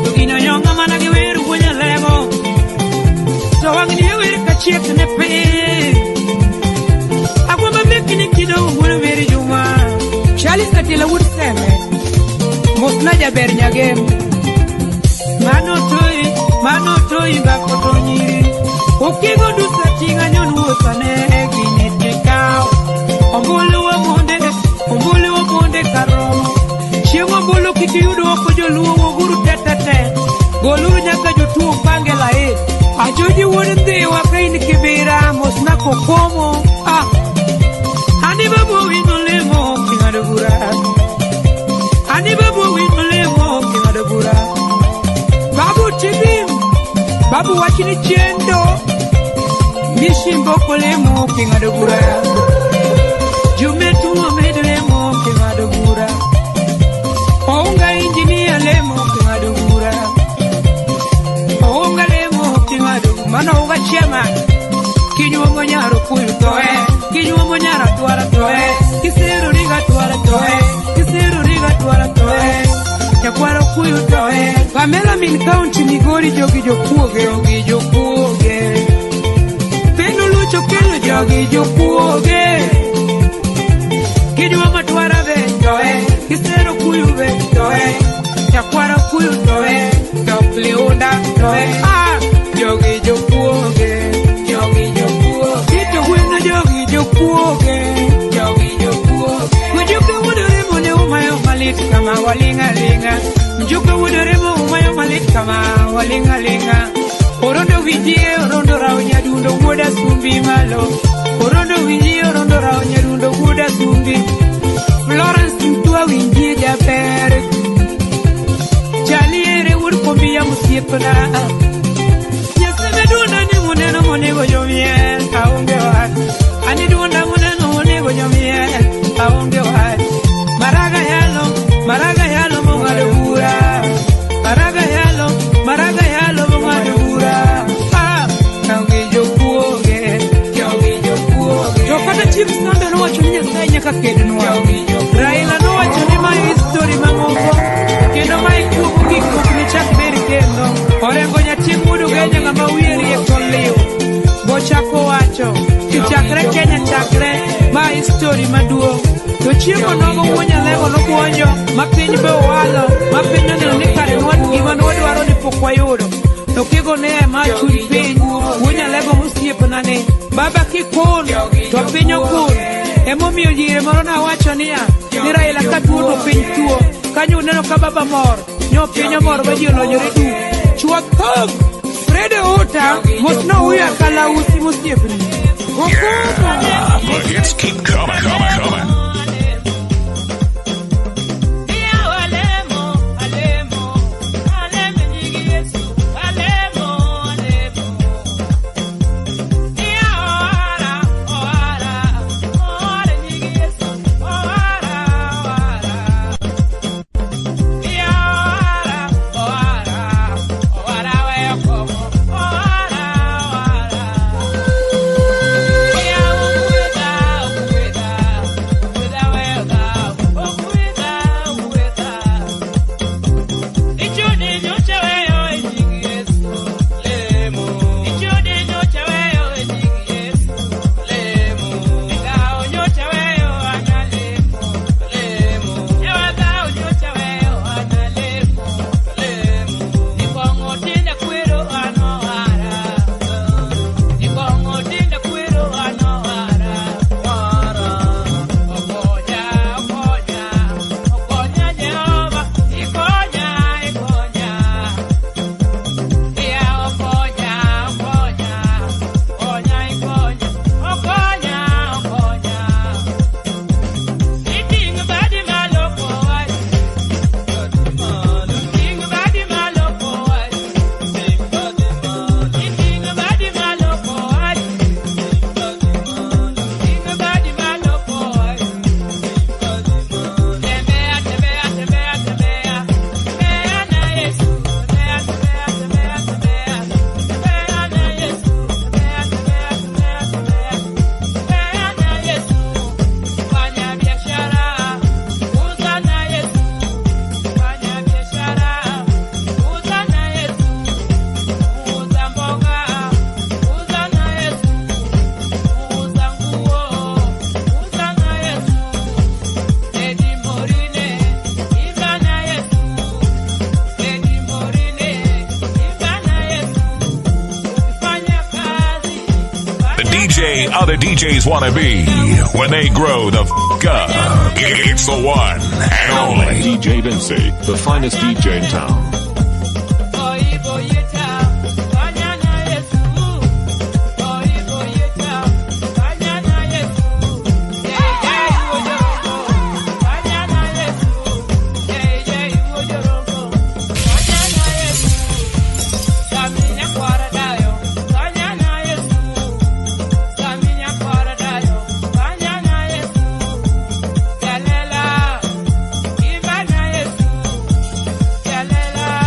S3: Tugino nyonga mana giweru kunya lego So wangini yewere kachiek ne pe Agwama mekini kido uguna veri juma Chalis katila wood seme Mosna jaber nyagem Mano toi bako nyiri Ukigo dusa tinga nyonu usane Ginyeti kao Ombulu wa monde karomo Chiemo bolo kiti yudo wako joluo woguru tetete Goluru nyaka jotu upange la Ajoji wurinde wakaini kibira Mosna kokomo Ani babu wino lemo kimadura Ani babu wino lemo kimadura Babu tibim Babu wachini chendo Mishimbo kolemo kimadura Jumetu wamede lemo kimadura Ounga engineer lemo kimadura Ounga lemo kimadura Mano uga chema Kinyuwa monyaro kuyu toe Kinyuwa monyara tuara toe Kisiru riga tuara toe Nyakwaro kuyu toe Pamela min county Migori jogi jokuoge Pendo lucho kelo jogi jokuoge Kinyuwa matuara ve toe Kisiru kuyu ve toe Nyakwaro kuyu toe Tokliunda toe Jogi jokuoge Tito wena jogi jokuoge Mjuka wudoremo ne umayo malit kama walinga Mjuka wudoremo umayo malit kama walinga Orondo vijie orondo rao nyadundo wuda sumbi malo Orondo vijie orondo rao nyadundo wuda sumbi Florence mtua winjie jaber Chaliere wurkombi ya musiepna Dunda ni muneno monego jomiel aonge wat Ani dunda muneno monego jomiel aonge wat Maraga yalo mongado bura Maraga yalo mongado bura Aonge jokuoge Jokata chips nanda no wacho niya say nyaka kednwa Raila no wacho ni my history mangoko Kendo my kuku kikuku ni chak beri kendo Orengo nyatimudu genya ngama uiri e koleo Bochako wacho Kichakre Kenya chakre Ma history maduo To chiemo nogo uonya lego no buonyo Ma piny be walo Ma piny naneno ni kare nwad gima nwadwaro ni pokwa yudo To kigo ne ma churi piny Uonya lego musiep nane Baba kikun To pinyo kun Emomiyo jire moro na wacho niya, ni Raila ka tuo to piny tuo. Kanyo neno ka baba mor, nyo pinyo mor ba ji olonyore du. Chwa thog, Frede Uta, mos no uya kala usi mos jebri.
S1: The hits keep coming. Other DJs wanna be when they grow the f*** up. It's the one and only DJ Vinci, the finest DJ in town.
S6: Yalela,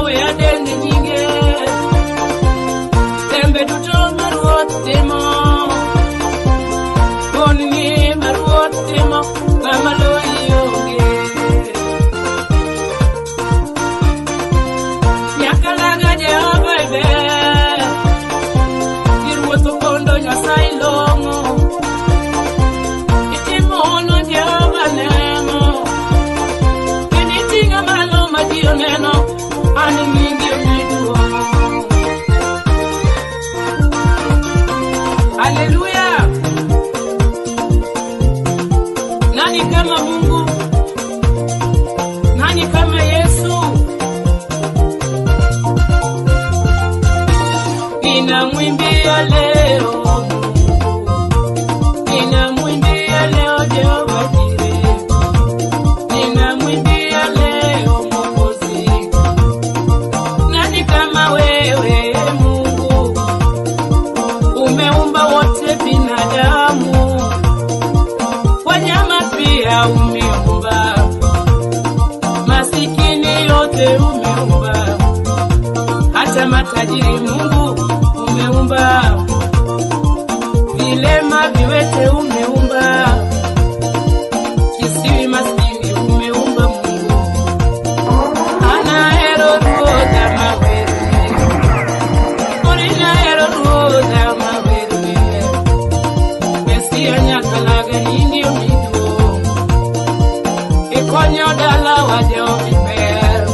S3: we adende nyinge tembe duto maruot timo koni maruot timo kama loyonge nyakalaga Jehova ber iruotho kondo Nyasaye long'o itimo ono Jehova neno kini tinga malo madio neno ani mingi umiduo. Haleluya. Nani kama Mungu? Nani kama Yesu? Ninamwimbia leo, ninamwimbia leo Jehova Jireh, ninamwimbia leo Mwokozi. Nani kama wewe Mungu? Umeumba wote binadamu, wanyama pia umeumba, masikini yote umeumba, hata matajiri Mungu umeumba, vilema viwete umeumba, kisiwi maskini umeumba Mungu. Ana hero ruoda mawere, orina hero ruoda mawere, Mesia nyakalaga nindi umiduo, ikonyo dala wa Jehova ber,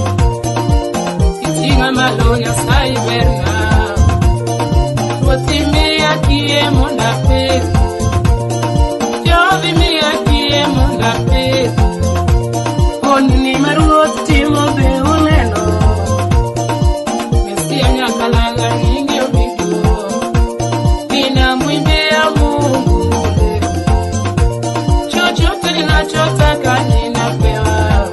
S3: itinga malo Nyasaye berna, tuotimia kie mondape, Jehova mia kie mondape, oni maruot timo be uneno, Mesia nyakalaga nindi umiduo, ninamwimbia Mungu chochote ninachotaka ninapewa,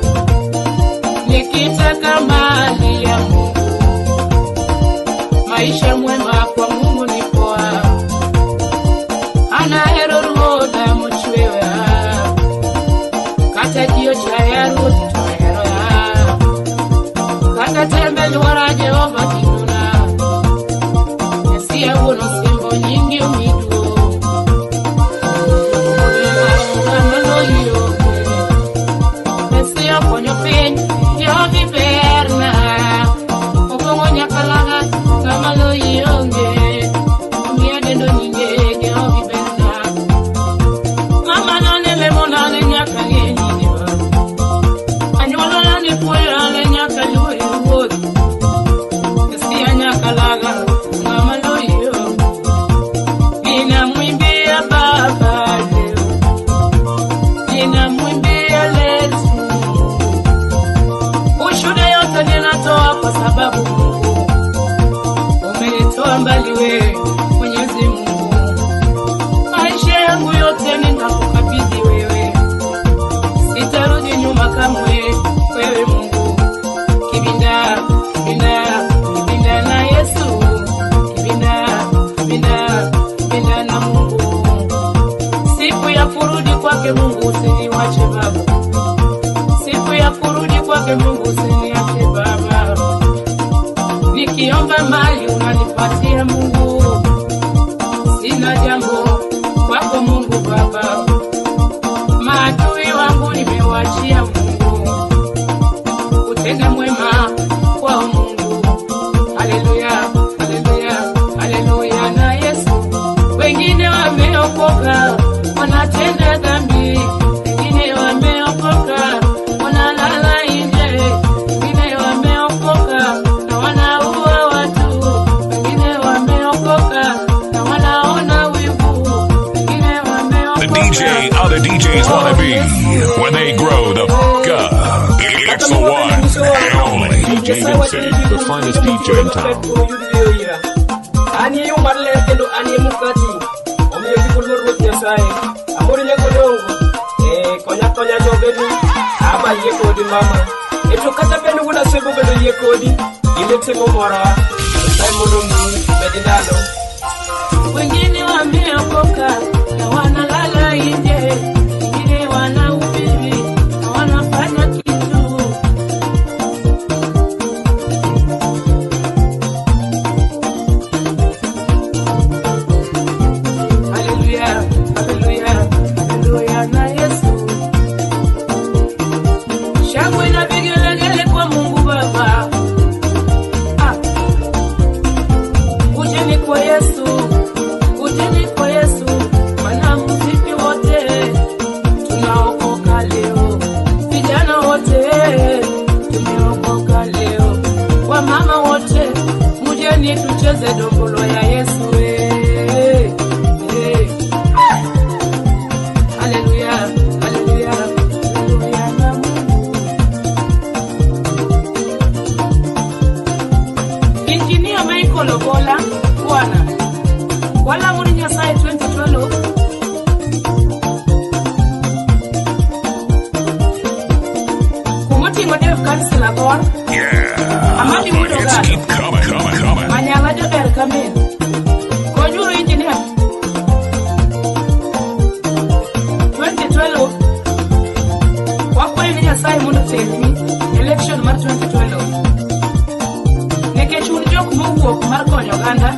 S3: nikitaka mali ya Mungu, maisha mwema kwa Mungu ni poa. Ana hero ruoda mochwewa, kata dio chaya ruoda chaya kata tembe luara Jehova kinuna, Mesia uno simbo nyingi umiduo. Mesia konyo piny Jehova berna, obongo nyakalaga kama loyonge, miya dendo nyinge Jehova berna. Mama nane lemo nane nyaka ngenyiniwa, anyuola nane puoyo nane nyaka luwe wuoth, Mesia nyakalaga kama loyonge. Ninamwimbia Baba leo, ninamwimbia Yesu, ushuhuda yote ninatoa kwa sababu Mungu umenitoa mbali wewe Mwenyezi Mungu. Maisha yangu yote ninakukabidhi wewe, sitarudi nyuma kamwe wewe Mungu. Kibinda, kibinda, kibinda na Yesu, kibinda, kibinda, kibinda na Mungu. Siku ya kurudi kwake Mungu usiniwache Baba, siku ya kurudi kwake Mungu usiniache Baba. Nikiomba mali unanipatia Mungu, sina jambo kwako Mungu Baba. Maadui wangu nimewachia Mungu, utenda mwema kwa Mungu. Haleluya, haleluya, haleluya na Yesu. Wengine wameokoka wanatenda dhambi, wengine wameokoka wanalala nje, wengine wameokoka na wanaua watu, wengine wameokoka na wanaona wivu, wengine
S1: The
S3: wameokoka.
S1: DJ other DJs wanna be when they grow the fuck up. It's the one and only DJ Vincent, the finest DJ in town.
S5: Ani umarle kendo ani mukati, omiyo kikulur ruoth Nyasaye, amori nyakodongo, konya jogedi, aba yie kodi mama, eto kata bende wuda sebo bedo yie kodi, ile timo mora, Nyasaye mondo bedi ndalo.
S3: Wengine wameokoka na wanalala nje, wengine wanahubiri na wanafanya kitu. Nikolo bola Bwana wala muri Nyasaye 2012 kumuti ngode kansela bor amali mudo ga
S1: Keep coming.
S3: manyala de ber kamen ko juro engineer 2012 wako ni Nyasaye mudo teki election mar 2012 nekechun jok mowuok mar konyo ganda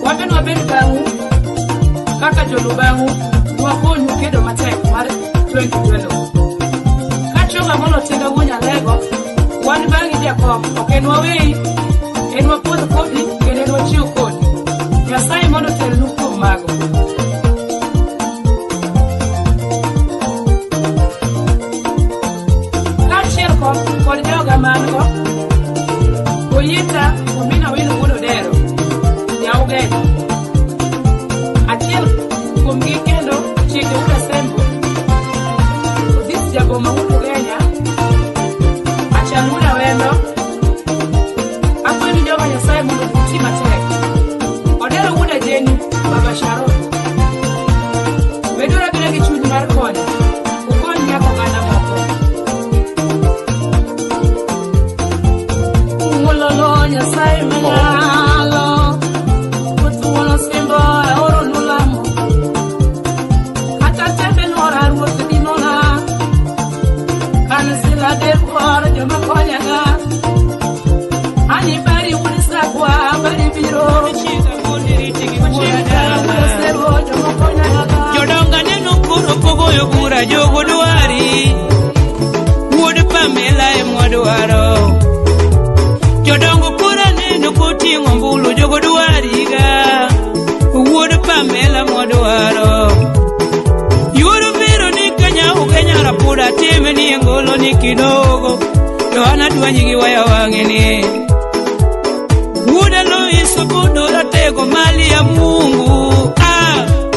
S3: wabeno wabed bangu kaka jolubangu wakonyu kedo matek mar 2012 kachoga mono tinga gunya lego wan bangi jakom okenwa wei enwa pod kodi kendo enwa chiu kodi Nyasaye mono tel nuko mago kachiel kod joga mango oyita omina wino wudo dero yaugeni achiel kumgi kendo chike uda sembo odhis jagoma wudo Kenya achan wuda wendo akweli joga Nyasaye mondo kuti matek odero wuda Jeni Baba Sharon bedura bile gi chuny mar konyo ukony nyako gana moko Ngololo Nyasaye manyalo kutuono simbo oro nulamo kata tembe nora ruoth dinona kanisila del kor joma konyaga ani bari unisakwa bari biro jodonga neno kuro pogoyo bura jogo dwari wuod Pamela emwadwaro jodongo pura neno koting'o mbulu jogo dwariga wuod Pamela mwadwaro yuoro biro ni Kenya ukenyara pura time ni ngolo ni kidogo to anadwanyi gi waya wang'eni wuod Loiso bondo ratego mali ya Mungu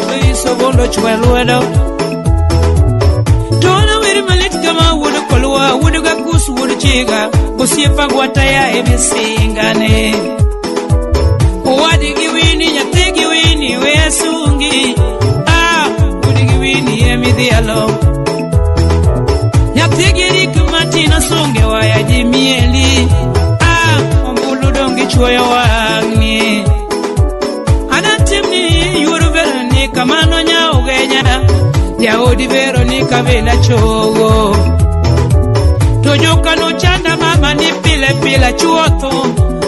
S3: Loiso bondo chwe lwedo tona weri malit kama wuod Kolwa wuod Gakus wuod Chiga osiepa gwataya ebisingane wadi gi wini nyathi gi wini wesungi wadi gi wini emidhialo nyathi gi rik matina sunge waya jimieli ombulu dongi chwoyo wang'i anatimni yuoro Veronika mano nyao genya jaodi Veronika benda chogo tojokano chanda mama ni pile pile chuotho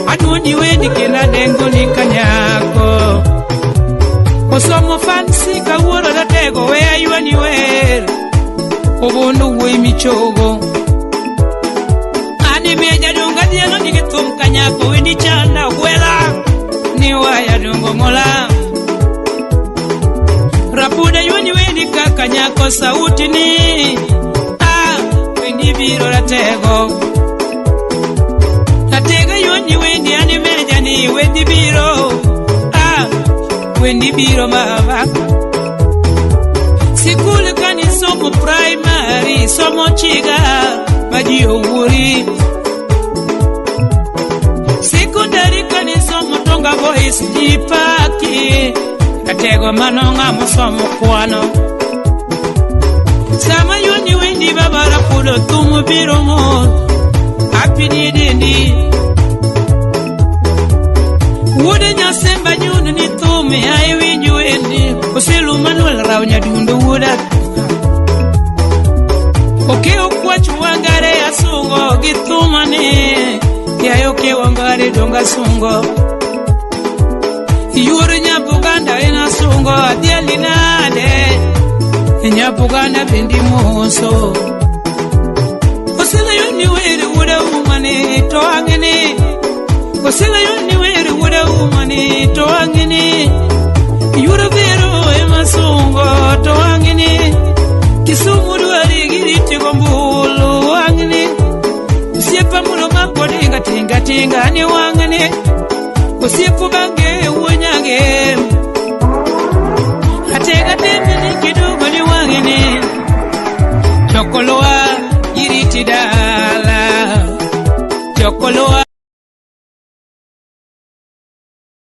S3: aduoni weni kena dengo ni kanyako osomo fansi kawuoro datego we ayuani wer obundu wei michogo ani meja donga dieno ni gitum kanyako wendi chanda gwela ni waya dongo mola rapuda yuani weni kakanyako sauti ni wendi biro ratego yuani wendi ani meja ni wendi biro wendi biro mama sikule kani somo primary somo Chiga maji owuri secondary kani somo Tonga Boys jipaki ratego mano ngamo somo kwano sama yuani wendi babara pulo tumu biro mo happy dindi wude Nyasemba nyunu ni tume ai winju wendi oselu Manuel rawnya dundo wuda okeo kwachu wangare asungo gitumane yayo ke wangare donga sungo yuri Nyabuganda ina sungo adiali nade Nyabuganda bindi moso osela yoni were wuda umane to angene osela yoni were wuda umane to angene yuro bero emasungo to angene Kisumu duari giriti gombulu wangene siepa mulo makode tinga ni wangene siepu bange wonyage atega temeni kidogo ni wangene chokoloa giriti dala chokoloa